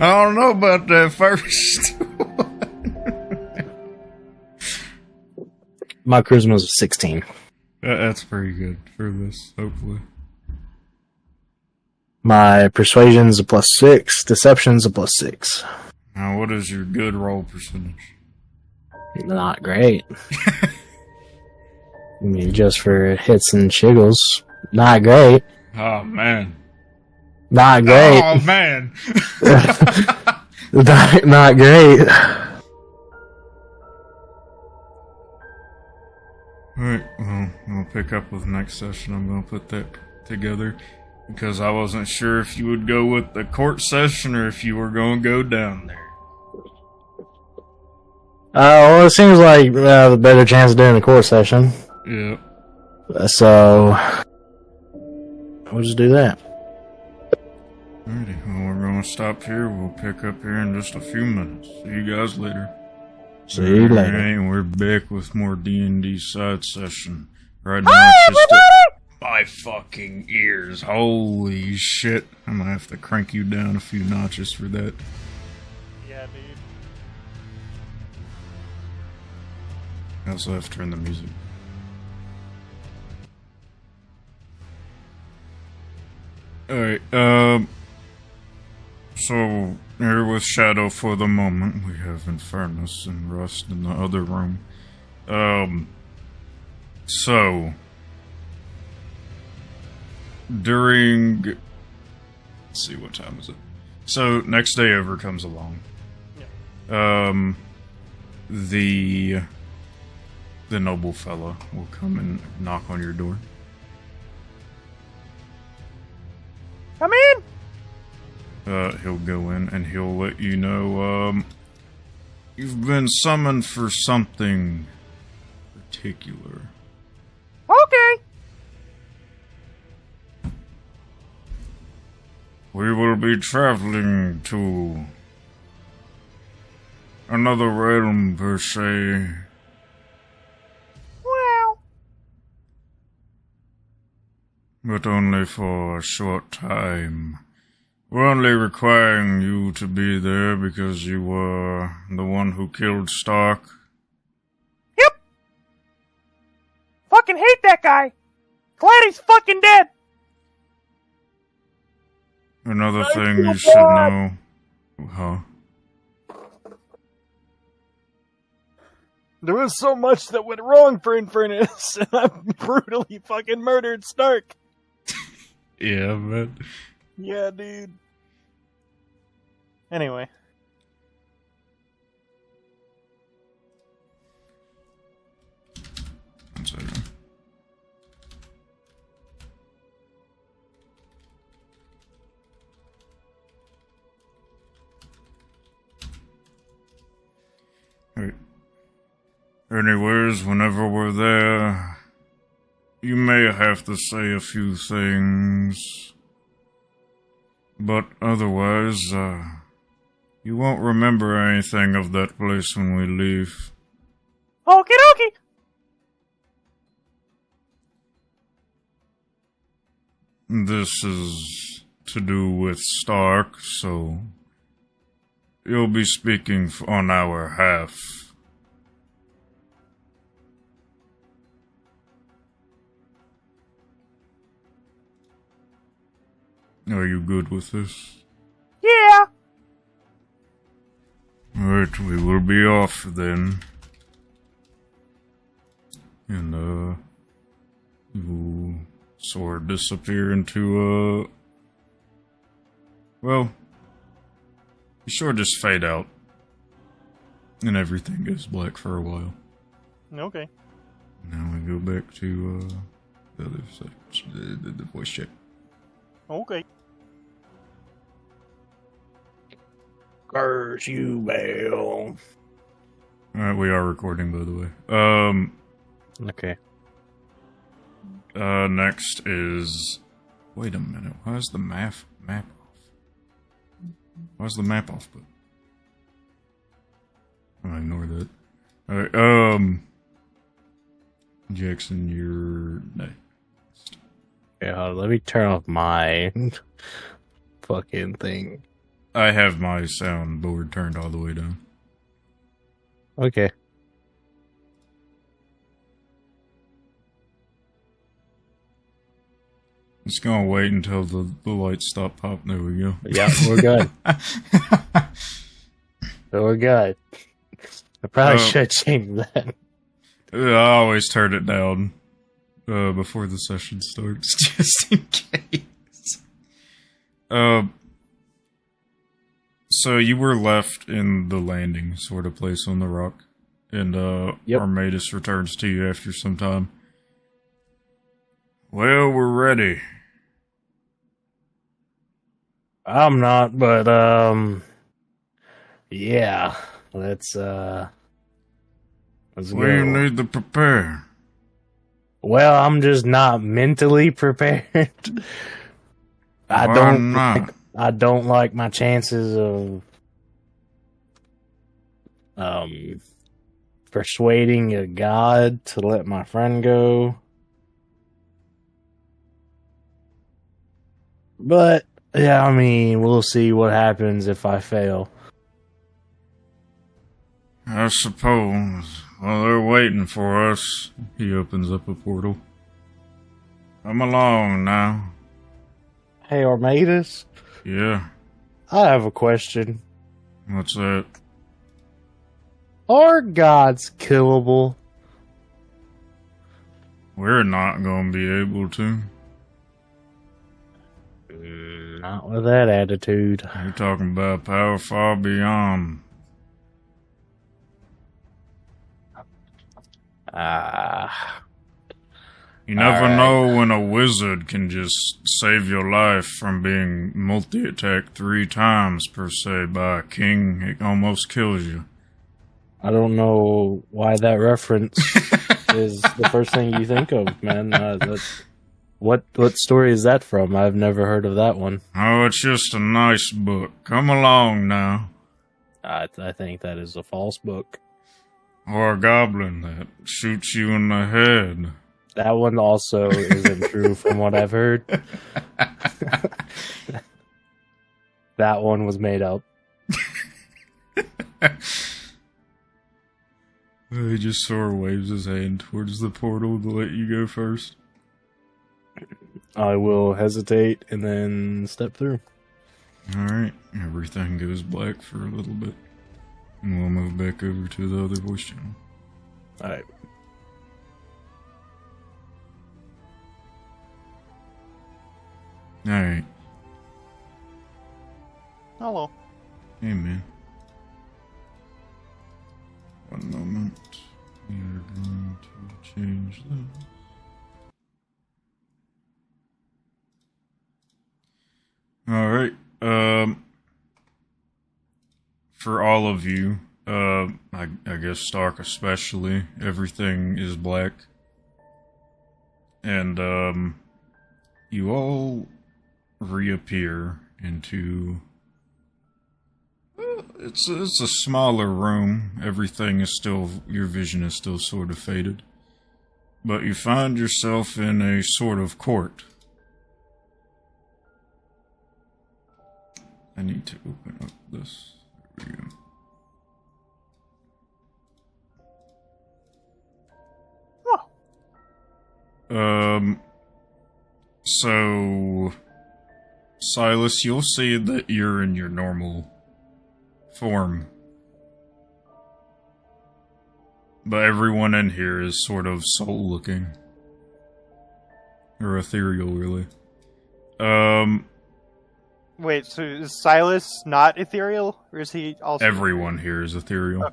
I don't know about that first. My charisma was 16. That's pretty good for this, hopefully. My persuasion's a +6, deception's a +6. Now, what is your good roll percentage? Not great. I mean, just for hits and shiggles, not great. Oh, man. Not great. Oh, man. Not great. Alright, well, we'll pick up with next session. I'm going to put that together because I wasn't sure if you would go with the court session or if you were going to go down there. Well, it seems like the better chance of doing the court session. Yeah. So, we'll just do that. Alrighty, well, we're going to stop here. We'll pick up here in just a few minutes. See you guys later. See you later. Alright, we're back with more D&D side session. Right now it's just my fucking ears. Holy shit. I'm gonna have to crank you down a few notches for that. Yeah, dude. I also have to turn the music. Alright, so here with Shadow for the moment, we have Infernus and Rust in the other room. So during, let's see, what time is it? So next day over comes along. Yeah. The noble fella will come and knock on your door. Come in. He'll go in and he'll let you know, you've been summoned for something particular. Okay. We will be traveling to another realm, per se. Well. But only for a short time. We're only requiring you to be there because you were the one who killed Stark. Yep. Fucking hate that guy. Glad he's fucking dead. Another thing you should know. Huh? There was so much that went wrong for Infernus, and I brutally fucking murdered Stark. Yeah, man. Yeah, dude. Anyway. One second. Right. Anyways, whenever we're there, you may have to say a few things, but otherwise, you won't remember anything of that place when we leave. Okie dokie! This is to do with Stark, so you'll be speaking on our half. Are you good with this? Yeah! Alright, we will be off then. And, you sort of disappear into, well, you sort of just fade out. And everything goes black for a while. Okay. Now we go back to, the other side, the voice check. Okay. Curse you, Bell. Alright, we are recording, by the way. Okay. Next is... Wait a minute, why is the map off? Why is the map off, but... I'll ignore that. Alright, Jackson, you're next. Yeah, let me turn off my fucking thing. I have my soundboard turned all the way down. Okay. It's gonna wait until the lights stop popping. There we go. Yeah, we're good. We're good. I probably should change that. I always turn it down before the session starts, just in case. So you were left in the landing sort of place on the rock, and Armatus returns to you after some time. Well, we're ready. I'm not, but yeah. Let's go. You need to prepare. Well, I'm just not mentally prepared. I don't like my chances of persuading a god to let my friend go. But yeah, I mean, we'll see what happens if I fail. I suppose. Well, they're waiting for us. He opens up a portal. Come along now. Hey, Armatus? Yeah. I have a question. What's that? Are gods killable? We're not gonna be able to. Not with that attitude. You're talking about power far beyond. You never know when a wizard can just save your life from being multi-attacked 3 times per se by a king. It almost kills you. I don't know why that reference is the first thing you think of, man. What story is that from? I've never heard of that one. Oh, it's just a nice book. Come along now. I think that is a false book. Or a goblin that shoots you in the head. That one also isn't true from what I've heard. That one was made up. He just sort of waves his hand towards the portal to let you go first. I will hesitate and then step through. Alright, everything goes black for a little bit. And we'll move back over to the other voice channel. Alright. Alright. Hello. Hey, man. One moment. We are going to change this. Alright. For all of you, I guess Stark especially, everything is black. And, you all reappear into... It's a smaller room. Everything is still... Your vision is still sort of faded. But you find yourself in a sort of court. I need to open up this. There we go. Oh. So... Silas, you'll see that you're in your normal form. But everyone in here is sort of soul-looking. Or ethereal, really. Wait, so is Silas not ethereal? Or is he also... Everyone here is ethereal.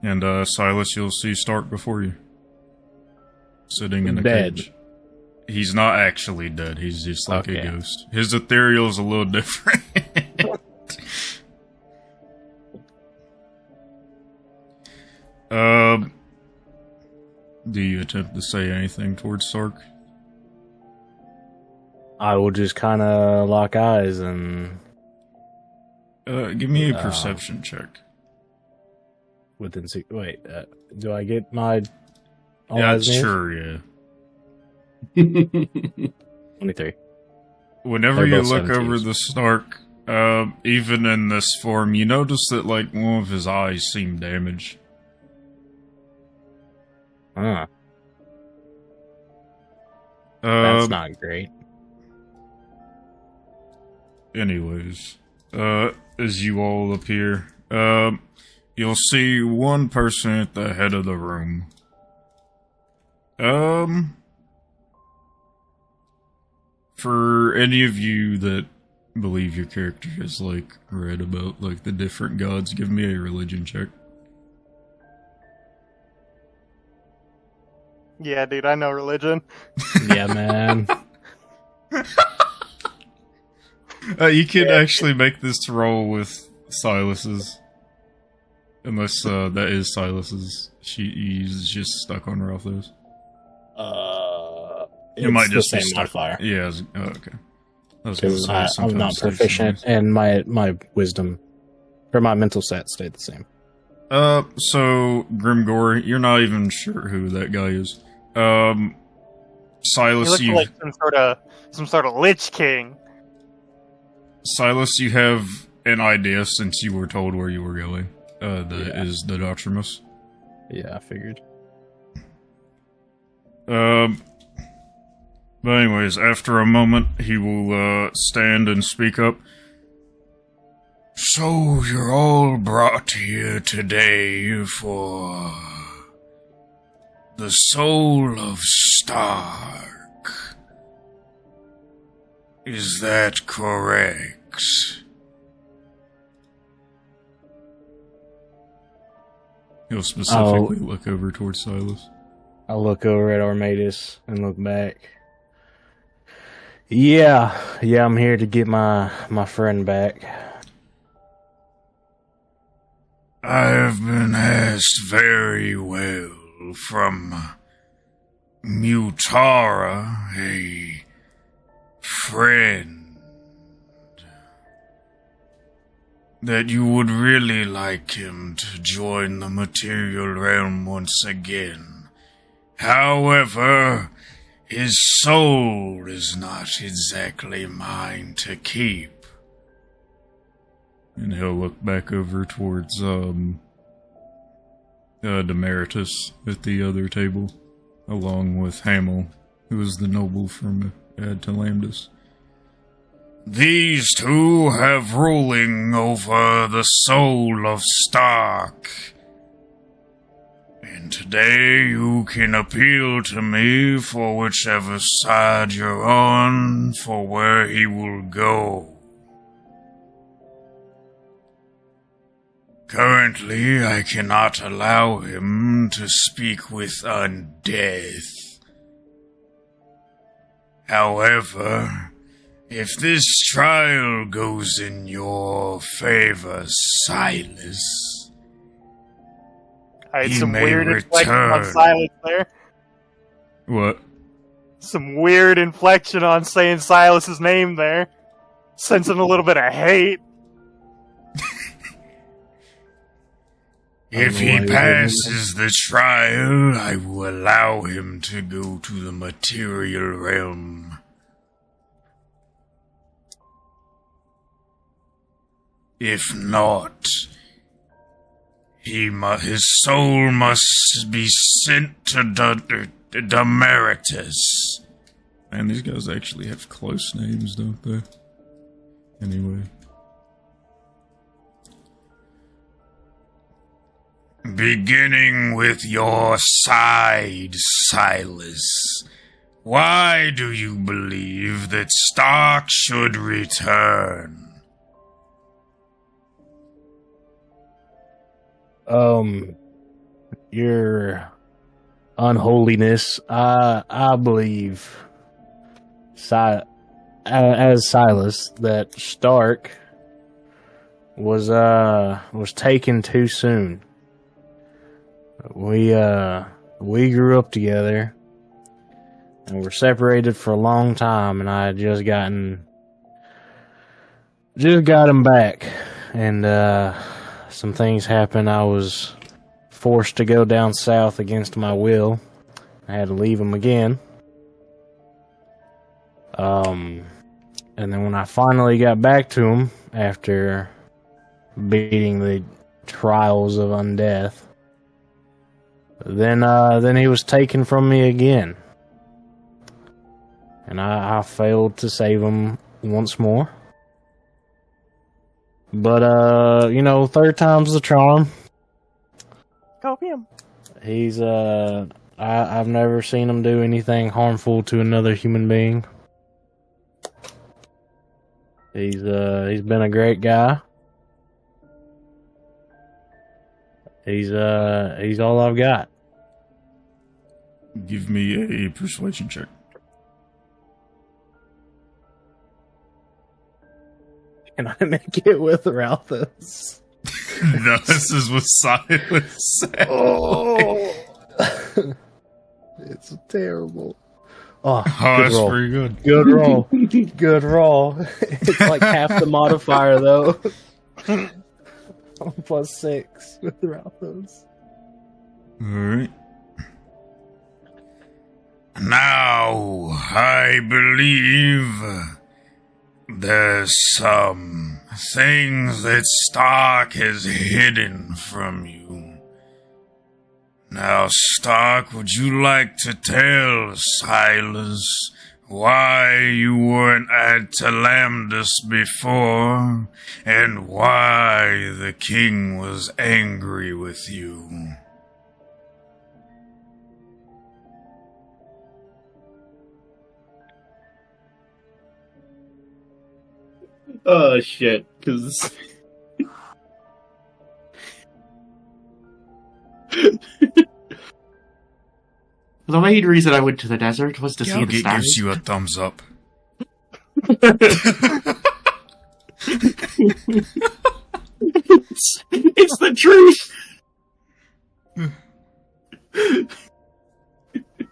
And, Silas, you'll see Stark before you. Sitting in a Dead. cage. He's not actually dead, he's just like Okay. a ghost. His ethereal is a little different. Do you attempt to say anything towards Stark? I will just kind of lock eyes and Give me a perception check. within wait. Do I get my? all Yeah, eyes near? sure, yeah. 23. Whenever They're you both look 17s. over the Stark, even in this form, you notice that, like, one of his eyes seem damaged. That's not great. Anyways, as you all appear, you'll see one person at the head of the room. For any of you that believe your character has, like, read about, like, the different gods, give me a religion check. Yeah, dude, I know religion. Yeah, man. You could actually make this roll with Silas's. Unless, that is Silas's. He's just stuck on Ralphos. It might just the be same stuck. modifier. Yeah, okay. I was gonna Because say, I'm sometimes not stays proficient, the same. and my wisdom or my mental stats stayed the same. So, Grimgore, you're not even sure who that guy is. He Silas, looks like some sort of Lich King. Silas, you have an idea since you were told where you were going. That Yeah. is the Dotrimus. Yeah, I figured. But anyways, after a moment, he will, stand and speak up. So, you're all brought here today for the soul of Stark. Is that correct? He'll specifically look over towards Silas. I'll look over at Armatus and look back. Yeah, I'm here to get my friend back. I have been asked very well from Mutara, a friend, that you would really like him to join the material realm once again. However, his soul is not exactly mine to keep. And he'll look back over towards, Demeritus at the other table, along with Hamel, who is the noble from Ad to Lambdus. These two have ruling over the soul of Stark. And today you can appeal to me for whichever side you're on, for where he will go. Currently, I cannot allow him to speak with undead. However, if this trial goes in your favor, Silas, I had he some may weird inflection on return. Silas there. What? Some weird inflection on saying Silas's name there. Sensing a little bit of hate. If he passes the trial, I will allow him to go to the material realm. If not, his soul must be sent to Demeritus. And these guys actually have close names, don't they? Anyway. Beginning with your side, Silas. Why do you believe that Stark should return? Your unholiness, I believe, as Silas, that Stark was taken too soon. We grew up together, and were separated for a long time, and I had just got him back, and some things happened. I was forced to go down south against my will. I had to leave him again. And then when I finally got back to him, after beating the trials of undeath, then he was taken from me again. And I failed to save him once more. But, third time's the charm. Copium. He's, I've never seen him do anything harmful to another human being. He's been a great guy. He's all I've got. Give me a persuasion check. Can I make it with Ralphus? No, this is what Silas said. Oh, it's terrible. Oh, good That's roll. pretty good. Good roll. Good roll. It's like half the modifier, though. +6 with Ralphus. Alright. Now, I believe there's some things that Stark has hidden from you. Now, Stark, would you like to tell Silas why you weren't at Talamdus before, and why the king was angry with you? Oh, shit, because... The main reason I went to the desert was to see the Galgit stars. gives you a thumbs up. It's the truth!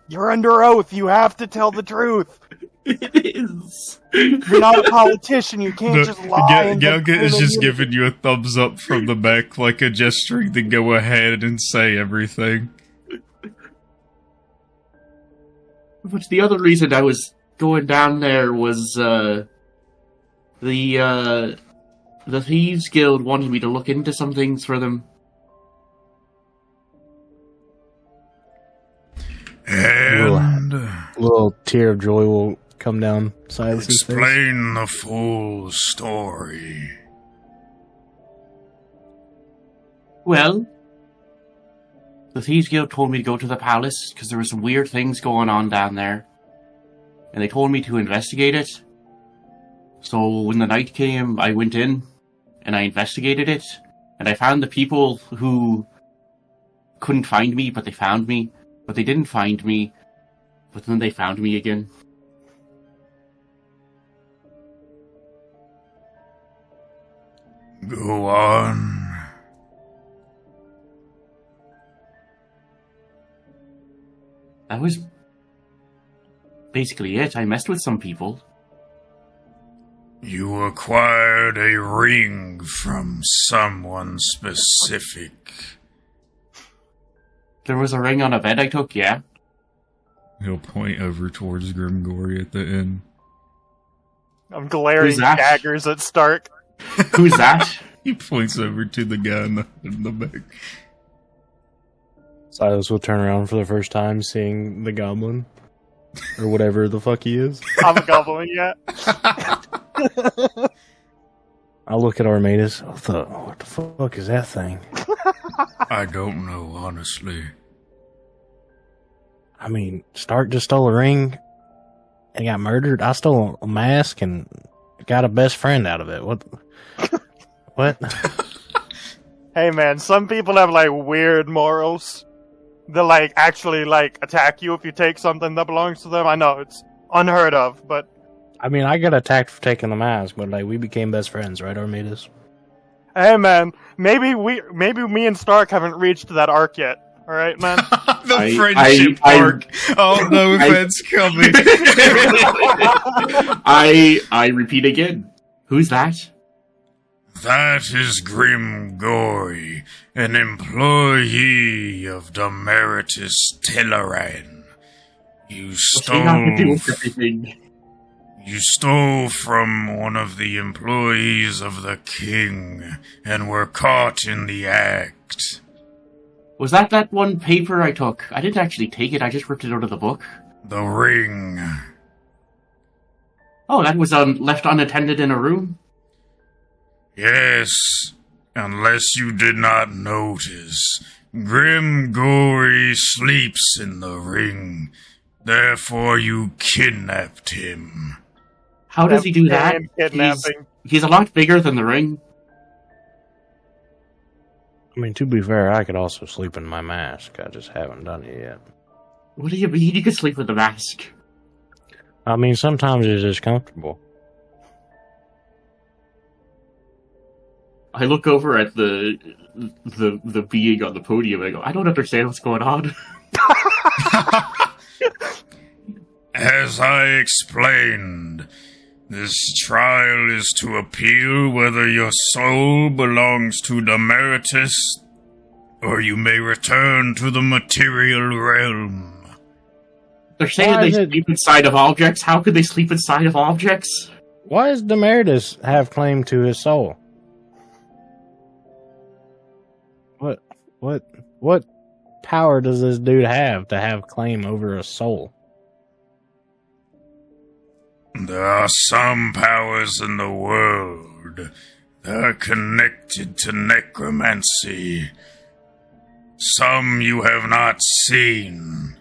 You're under oath. You have to tell the truth. It is. You're not a politician. You can't just lie. and Galgit is then just you- giving you a thumbs up from the back, like a gesturing to go ahead and say everything. But the other reason I was going down there was, the Thieves Guild wanted me to look into some things for them. And A little tear of joy will come down Silas's face. explain the full story. Well, The Thieves Guild told me to go to the palace because there were some weird things going on down there. And they told me to investigate it. So when the night came, I went in and I investigated it. And I found the people who couldn't find me, but they found me. But they didn't find me. But then they found me again. Go on. That was basically it. I messed with some people. You acquired a ring from someone specific. There was a ring on a bed I took, yeah. He'll point over towards Grimgory at the end. I'm glaring Who's that? daggers at Stark. Who's that? He points over to the guy in the back. Silas will turn around for the first time, seeing the goblin. Or whatever the fuck he is. I'm a goblin yet. I'll look at Armadas. What the fuck is that thing? I don't know, honestly. I mean, Stark just stole a ring and got murdered. I stole a mask and got a best friend out of it. What? Hey man, some people have like weird morals. They'll like actually like attack you if you take something that belongs to them. I know it's unheard of, but I mean, I got attacked for taking the mask, but like we became best friends, right, Armadas? hey man, maybe me and Stark haven't reached that arc yet. All right, man. The friendship arc. Oh no, that's coming. I repeat again. Who's that? That is Grimgory, an employee of Demeritus Teleran. You stole from one of the employees of the king and were caught in the act. Was that one paper I took? I didn't actually take it, I just ripped it out of the book. The ring. Oh, that was left unattended in a room? Yes, unless you did not notice, Grimgory sleeps in the ring. Therefore, you kidnapped him. How does he do that? Kidnapping. He's a lot bigger than the ring. I mean, to be fair, I could also sleep in my mask. I just haven't done it yet. What do you mean you can sleep with the mask? I mean, sometimes it's just comfortable. I look over at the being on the podium and I go, I don't understand what's going on. As I explained, this trial is to appeal whether your soul belongs to Demeritus, or you may return to the material realm. They're saying they sleep inside of objects. How could they sleep inside of objects? Why does Demeritus have claim to his soul? What power does this dude have to have claim over a soul? There are some powers in the world that are connected to necromancy. Some you have not seen.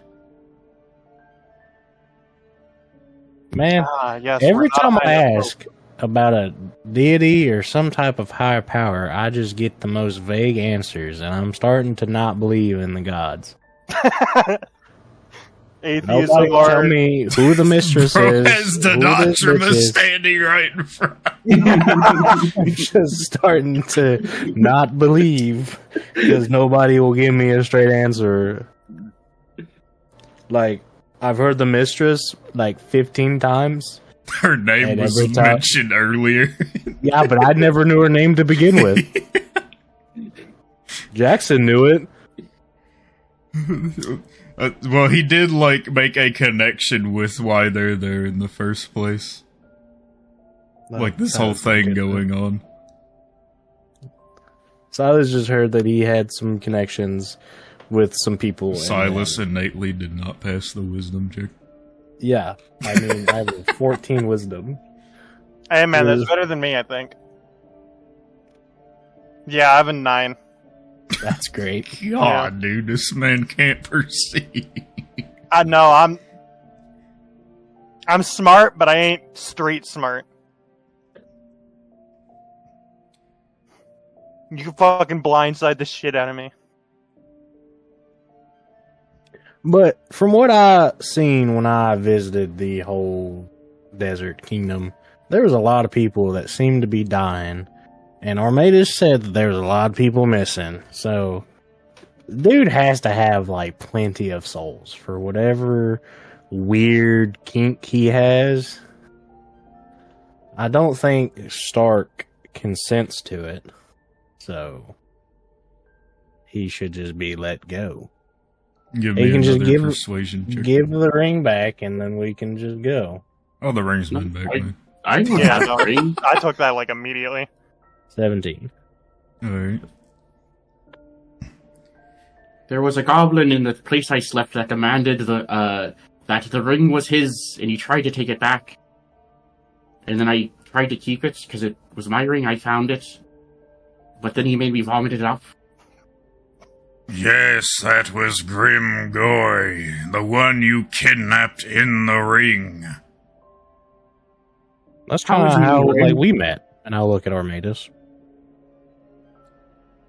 Man, yes, every we're time not I high ask about a deity or some type of higher power, I just get the most vague answers, and I'm starting to not believe in the gods. Atheism Nobody can tell are me who the mistress is. As the who this doctor bitch is is. standing right in front. I'm just starting to not believe because nobody will give me a straight answer. Like, I've heard the mistress like 15 times. Her name And was every time- mentioned earlier. Yeah, but I never knew her name to begin with. Jackson knew it. Well, he did, like, make a connection with why they're there in the first place. Like, this whole thing going on. Silas just heard that he had some connections with some people. Silas innately did not pass the wisdom check. Yeah, I mean, I have 14 wisdom. Hey man, that's better than me, I think. Yeah, I have a 9. That's great. God, dude, this man can't perceive. I know, I'm smart, but I ain't street smart. You can fucking blindside the shit out of me. But from what I seen when I visited the whole desert kingdom, there was a lot of people that seemed to be dying. And Armadas said that there was a lot of people missing. So, dude has to have, like, plenty of souls for whatever weird kink he has. I don't think Stark consents to it. So, he should just be let go. Give He me can just another give persuasion check. the ring back, and then we can just go. Oh, the ring's been back, man. I don't Yeah, have no, a ring. I took that like immediately. 17. Alright. There was a goblin in the place I slept that demanded that the ring was his, and he tried to take it back. And then I tried to keep it because it was my ring. I found it, but then he made me vomit it up. Yes, that was Grim Goy, the one you kidnapped in the ring. That's How kind is of he how the ring? like we met. And I'll look at Armadas.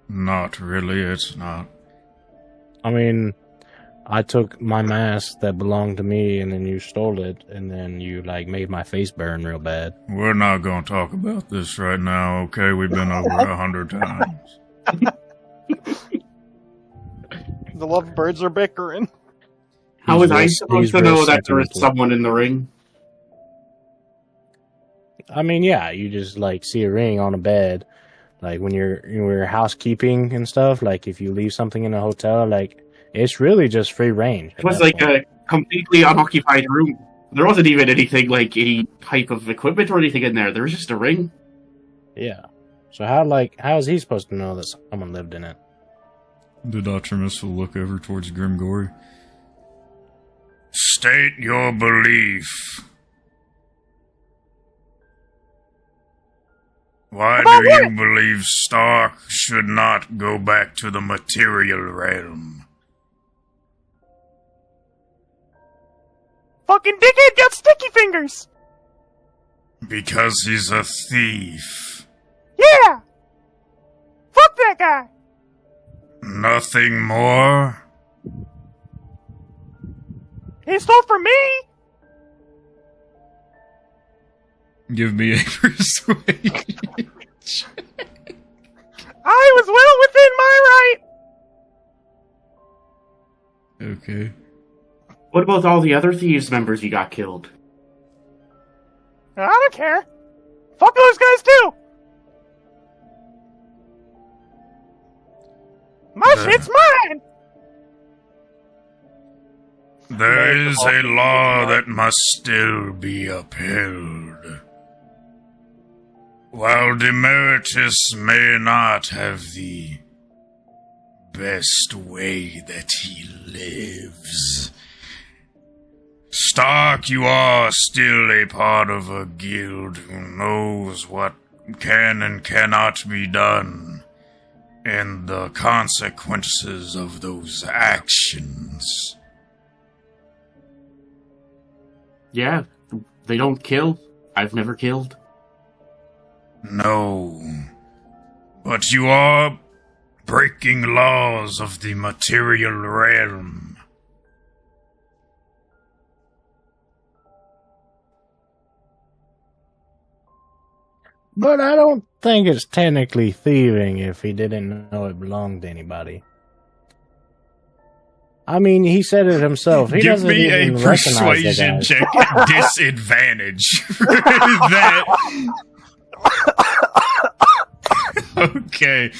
Not really, it's not. I mean, I took my mask that belonged to me, and then you stole it, and then you like made my face burn real bad. We're not gonna talk about this right now, okay? We've been over 100 times. The lovebirds are bickering. How was I He's supposed to real know that there was sentimental. someone in the ring? I mean, yeah, you just like see a ring on a bed, like when you're housekeeping and stuff. Like if you leave something in a hotel, like it's really just free range. It was like a completely unoccupied room. There wasn't even anything like any type of equipment or anything in there. There was just a ring. Yeah. So how is he supposed to know that someone lived in it? The Dotrimus will look over towards Grimgory. State your belief. Why do you believe Stark should not go back to the material realm? Fucking dickhead got sticky fingers! Because he's a thief. Yeah! Fuck that guy! Nothing more? He stole from me! Give me a persuasion. I was well within my right! Okay. What about all the other thieves members you got killed? I don't care. Fuck those guys too! My shit's mine! There is a law that must still be upheld. While Demeritus may not have the best way that he lives, Stark, you are still a part of a guild who knows what can and cannot be done, and the consequences of those actions. Yeah, they don't kill. I've never killed. No, but you are breaking laws of the material realm. But I don't think it's technically thieving if he didn't know it belonged to anybody. I mean, he said it himself. He Give doesn't me a even recognize the persuasion guy. check at disadvantage. That. Okay.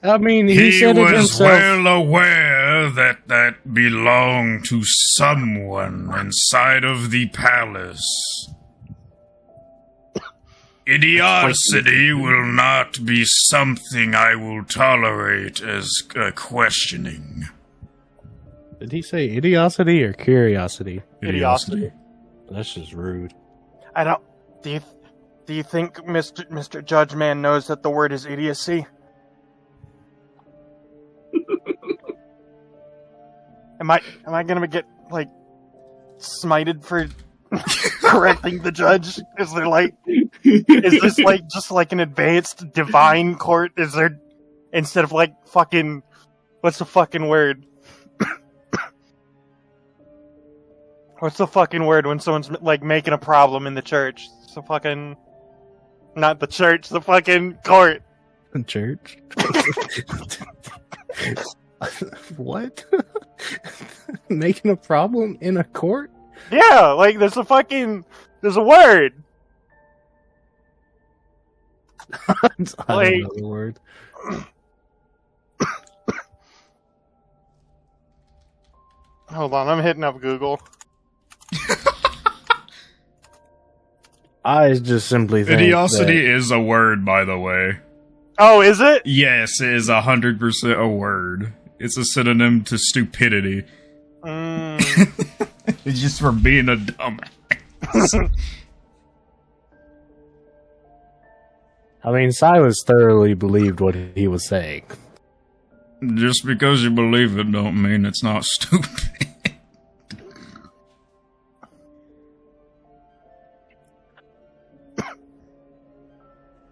I mean, he He said it was himself. well aware that that belonged to someone inside of the palace. Idiocity will not be something I will tolerate as questioning. Did he say idiocity or curiosity? Idiocity. That's just rude. I don't... Do you think Mr. Judge Man knows that the word is idiocy? Am I gonna get like smited for correcting the judge? Is there like is this like just like an advanced divine court? Is there instead of like fucking what's the fucking word? What's the fucking word when someone's like making a problem in the church? It's the fucking not the church, the fucking court. Church. What? Making a problem in a court? Yeah, like there's a word. I don't know the word. Hold on, I'm hitting up Google. I just simply think Idiocity that is a word, by the way. Oh, is it? Yes, it is 100% a word. It's a synonym to stupidity. It's just for being a dumbass. I mean, Silas thoroughly believed what he was saying. Just because you believe it don't mean it's not stupid.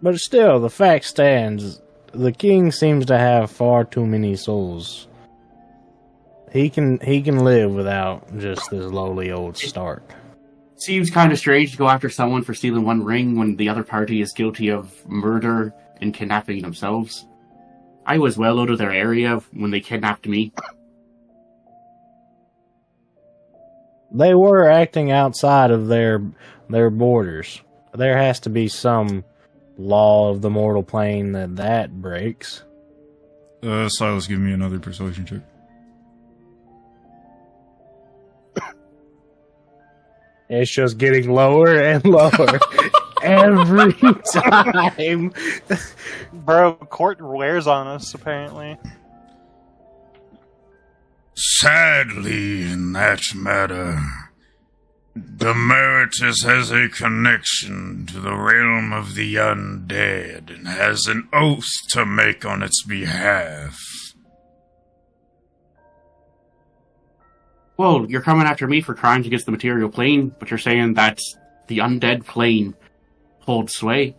But still, the fact stands, the king seems to have far too many souls. He can live without just this lowly old Stark. Seems kind of strange to go after someone for stealing one ring when the other party is guilty of murder and kidnapping themselves. I was well out of their area when they kidnapped me. They were acting outside of their borders. There has to be some law of the mortal plane that breaks. Silas, give me another persuasion check. It's just getting lower and lower every time. Bro, court wears on us, apparently. Sadly, in that matter, Demeritus has a connection to the realm of the undead and has an oath to make on its behalf. Well, you're coming after me for crimes against the material plane, but you're saying that the undead plane holds sway.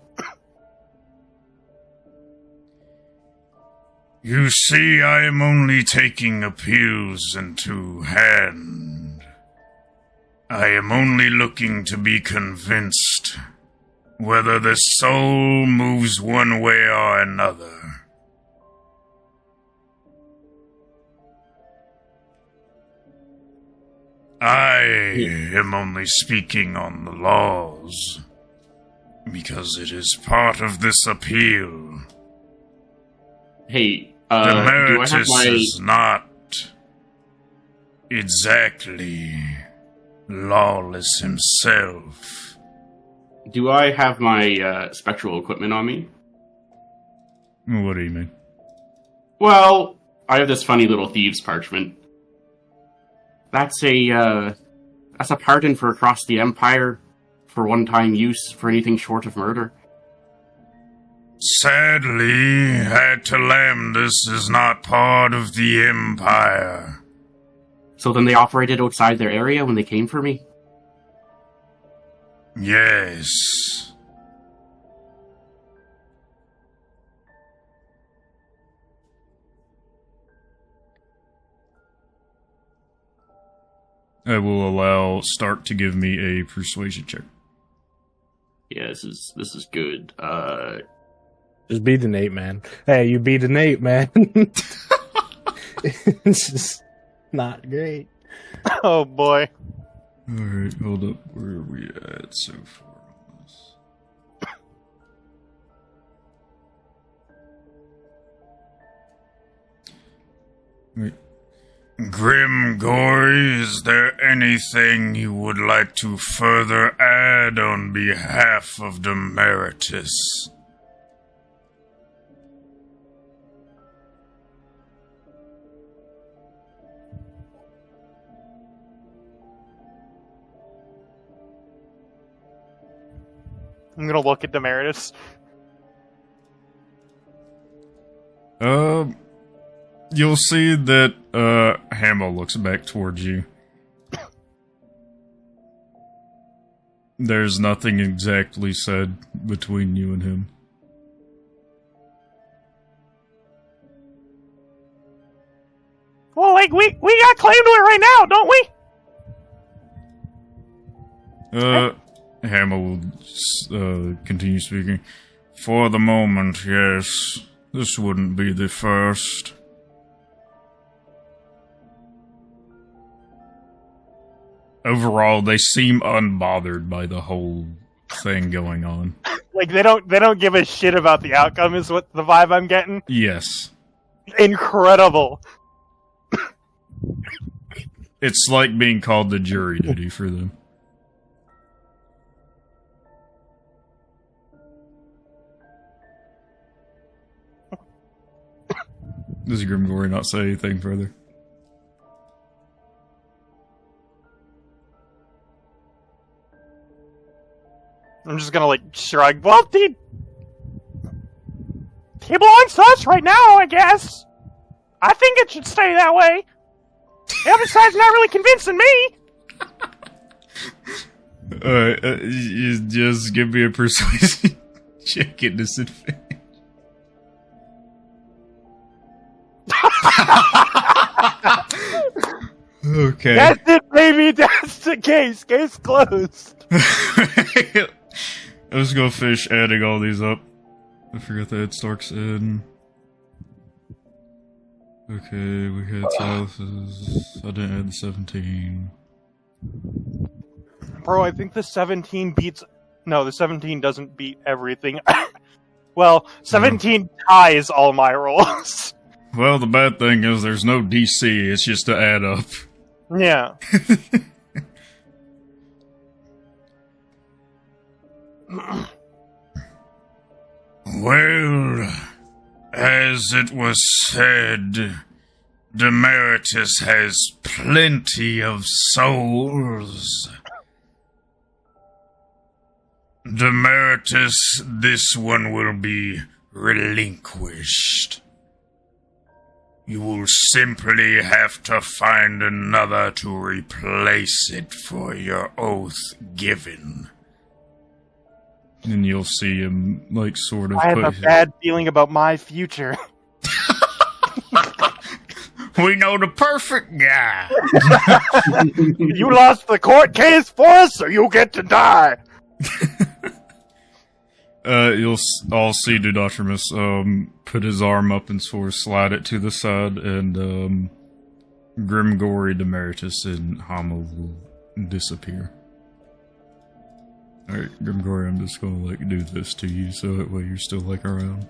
You see, I am only taking appeals into hand. I am only looking to be convinced whether the soul moves one way or another. I am only speaking on the laws, because it is part of this appeal. Hey, do I have Demeritus my... is not exactly lawless himself. Do I have my spectral equipment on me? What do you mean? Well, I have this funny little thieves' parchment. That's a pardon for across the Empire for one-time use for anything short of murder. Sadly, Atalamdus is not part of the Empire. So then they operated outside their area when they came for me? Yes. I will allow Stark to give me a persuasion check. Yeah, this is good. Just beat an 8, man. Hey, you beat an 8, man. It's just not great. Oh boy. Alright, hold up. Where are we at so far on this? Wait. Grim Gory, is there anything you would like to further add on behalf of Demeritus? I'm gonna look at Demeritus. You'll see that Hamill looks back towards you. There's nothing exactly said between you and him. Well, like, we got claim to it right now, don't we? Hamill will continue speaking. For the moment, yes. This wouldn't be the first. Overall, they seem unbothered by the whole thing going on. Like, they don't give a shit about the outcome is what the vibe I'm getting. Yes. Incredible. It's like being called to jury duty for them. Does Grimgory not say anything further? I'm just gonna, like, shrug. Well, he belongs to us right now, I guess. I think it should stay that way. The other side's not really convincing me. Alright, you just give me a persuasion check at disadvantage. Okay. That's it, baby. That's the case. Case closed. I was gonna finish adding all these up. I forgot that Stark's in. Okay, we had Silas's. I didn't add the 17. Bro, I think the 17 beats... No, the 17 doesn't beat everything. Well, 17 ties all my rolls. Well, the bad thing is there's no DC, it's just to add up. Yeah. Well, as it was said, Demeritus has plenty of souls. Demeritus, this one will be relinquished. You will simply have to find another to replace it for your oath given. And you'll see him, like, sort of... I have a bad feeling about my future. We know the perfect guy! You lost the court case for us, or you get to die! You'll all see Dudotrimus, put his arm up and sort of slide it to the side, and, Grimgory, Demeritus, and Hama will disappear. Alright, Grimgory, I'm just gonna, like, do this to you, so that way you're still, like, around.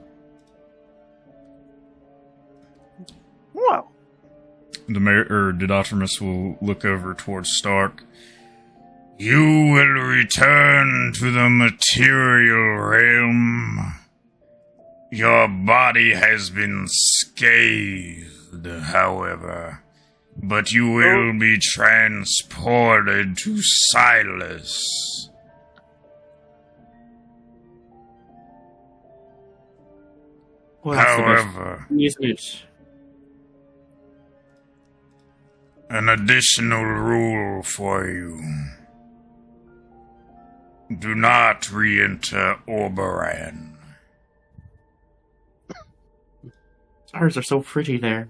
Whoa. Dudotrimus will look over towards Stark. You will return to the material realm. Your body has been scathed, however, but you will be transported to Silas. Well, However, isn't it? an additional rule for you. Do not re-enter Orberan. Stars are so pretty there.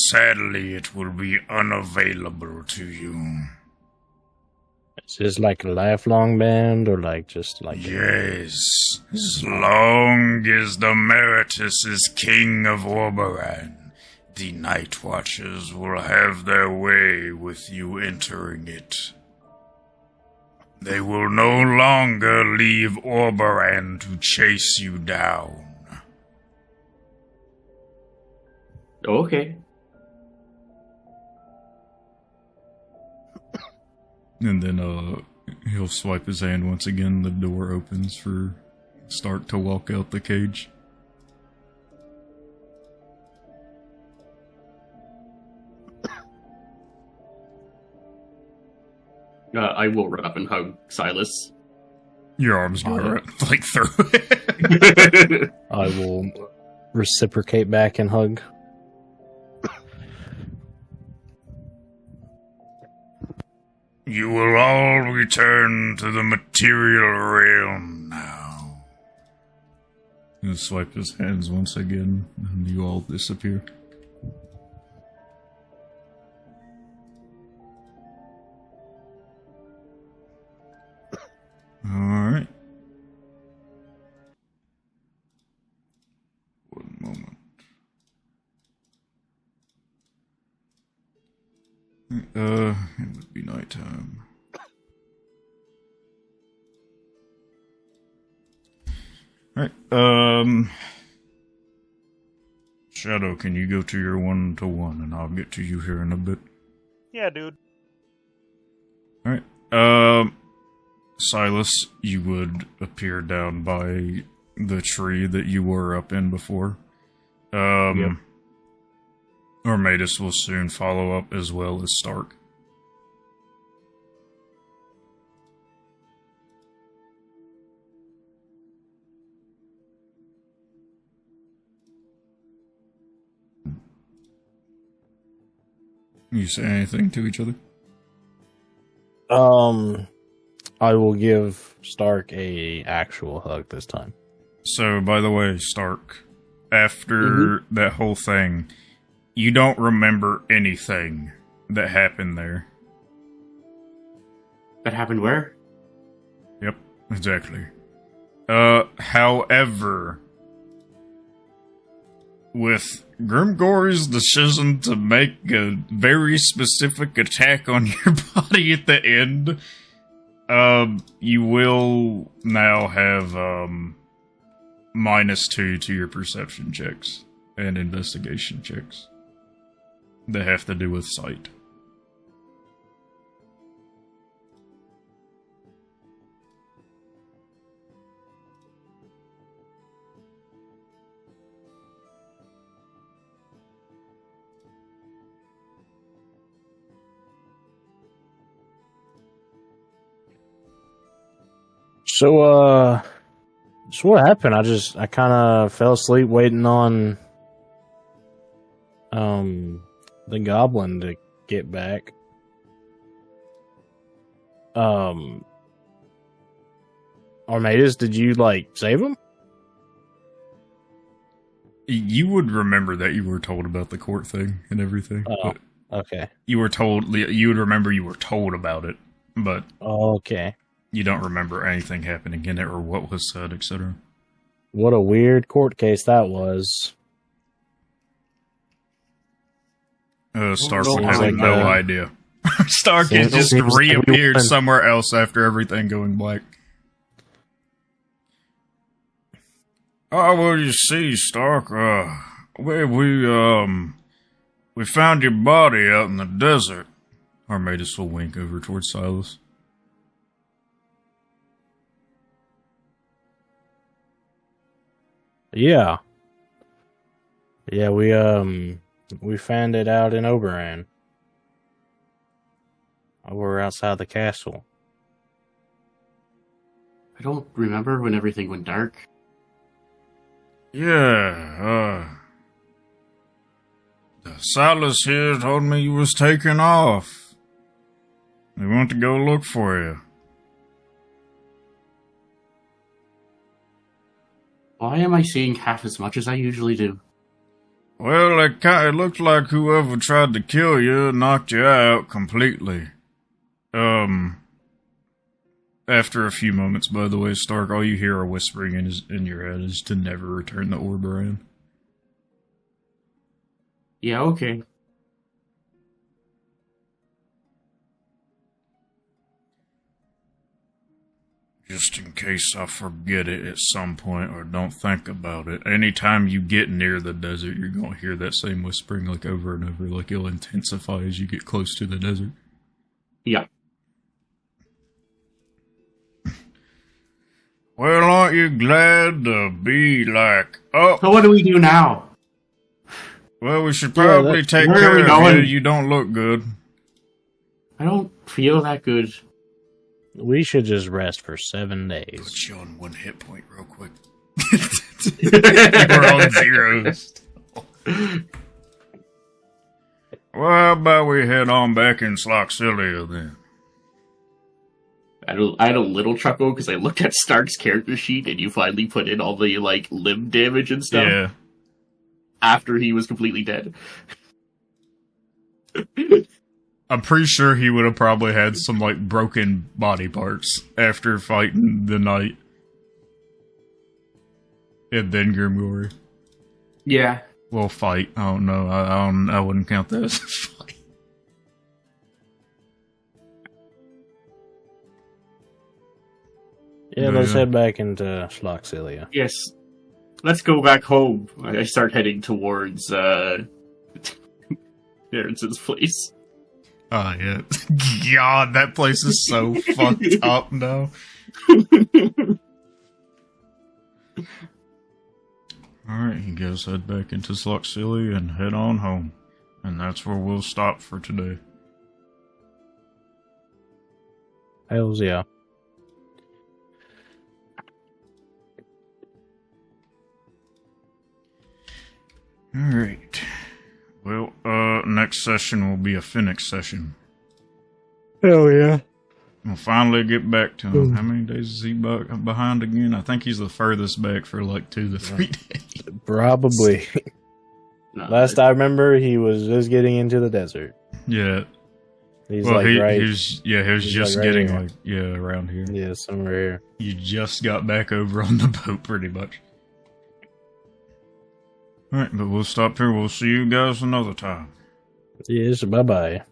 Sadly, it will be unavailable to you. Is this like a lifelong band, or like just like... Yes, as long as Demeritus is king of Orberan, the Night Watchers will have their way with you entering it. They will no longer leave Orberan to chase you down. Okay. And then, he'll swipe his hand once again. The door opens for Stark to walk out the cage. I will run up and hug Silas. Your arms go right, like, through it. I will reciprocate back and hug. You will all return to the material realm now. He'll swipe his hands once again, and you all disappear. Alright. One moment. It would be nighttime. Alright, Shadow, can you go to your 1-to-1 and I'll get to you here in a bit? Yeah, dude. Alright, Silas, you would appear down by the tree that you were up in before. Yep. Armatus will soon follow up, as well as Stark. You say anything to each other? I will give Stark a actual hug this time. So, by the way, Stark, after that whole thing, you don't remember anything that happened there. That happened where? Yep, exactly. However, with Grimgory's decision to make a very specific attack on your body at the end, you will now have, -2 to your perception checks and investigation checks that have to do with sight. So what happened? I kind of fell asleep waiting on the goblin to get back. Armatus, did you save him? You would remember that you were told about the court thing and everything. Oh, okay. You would remember you were told about it, but Okay. you don't remember anything happening in it or what was said, etc. What a weird court case that was. Stark Seems would have like no a- idea. Stark has just seems like we reappeared won. somewhere else after everything going black. Oh, well, you see, Stark, we found your body out in the desert. Armatus will wink over towards Silas. Yeah. Yeah, we found it out in Oberon. Over outside the castle. I don't remember when everything went dark. Yeah, Silas here told me you was taking off. They want to go look for you. Why am I seeing half as much as I usually do? Well, it looked like whoever tried to kill you knocked you out completely. After a few moments, by the way, Stark, all you hear are whispering in your head is to never return the orb around. Yeah, okay. Just in case I forget it at some point or don't think about it. Anytime you get near the desert, you're going to hear that same whispering over and over. It'll intensify as you get close to the desert. Yeah. Well, aren't you glad to be oh, So what do we do now? well, we should probably take where are we care of you. going? You don't look good. I don't feel that good. We should just rest for 7 days. Put you on 1 hit point real quick. We're on zeros. Well, how about we head on back in Sloxilia then? I had a little chuckle because I looked at Stark's character sheet and you finally put in all the like limb damage and stuff Yeah. after he was completely dead. I'm pretty sure he would have probably had some, like, broken body parts after fighting the knight. And then Grimgory. Yeah. Well, fight. I don't know. I wouldn't count that as a fight. Yeah, let's head back into Schloxilia. Yes. Let's go back home. I start heading towards Terrence's place. Oh, yeah. God, that place is so fucked up now. Alright, you guys head back into Schloxilia and head on home. And that's where we'll stop for today. Hells yeah. Alright. Well, next session will be a Phoenix session. Hell yeah. We'll finally get back to him. How many days is he behind again? I think he's the furthest back for like 2 to 3 days. Probably. No, Last I remember, he was just getting into the desert. Yeah. He's Well, like he right. was just like right getting here. like, yeah, around here. Yeah, somewhere here. You just got back over on the boat pretty much. Alright, but we'll stop here. We'll see you guys another time. Yes, bye bye.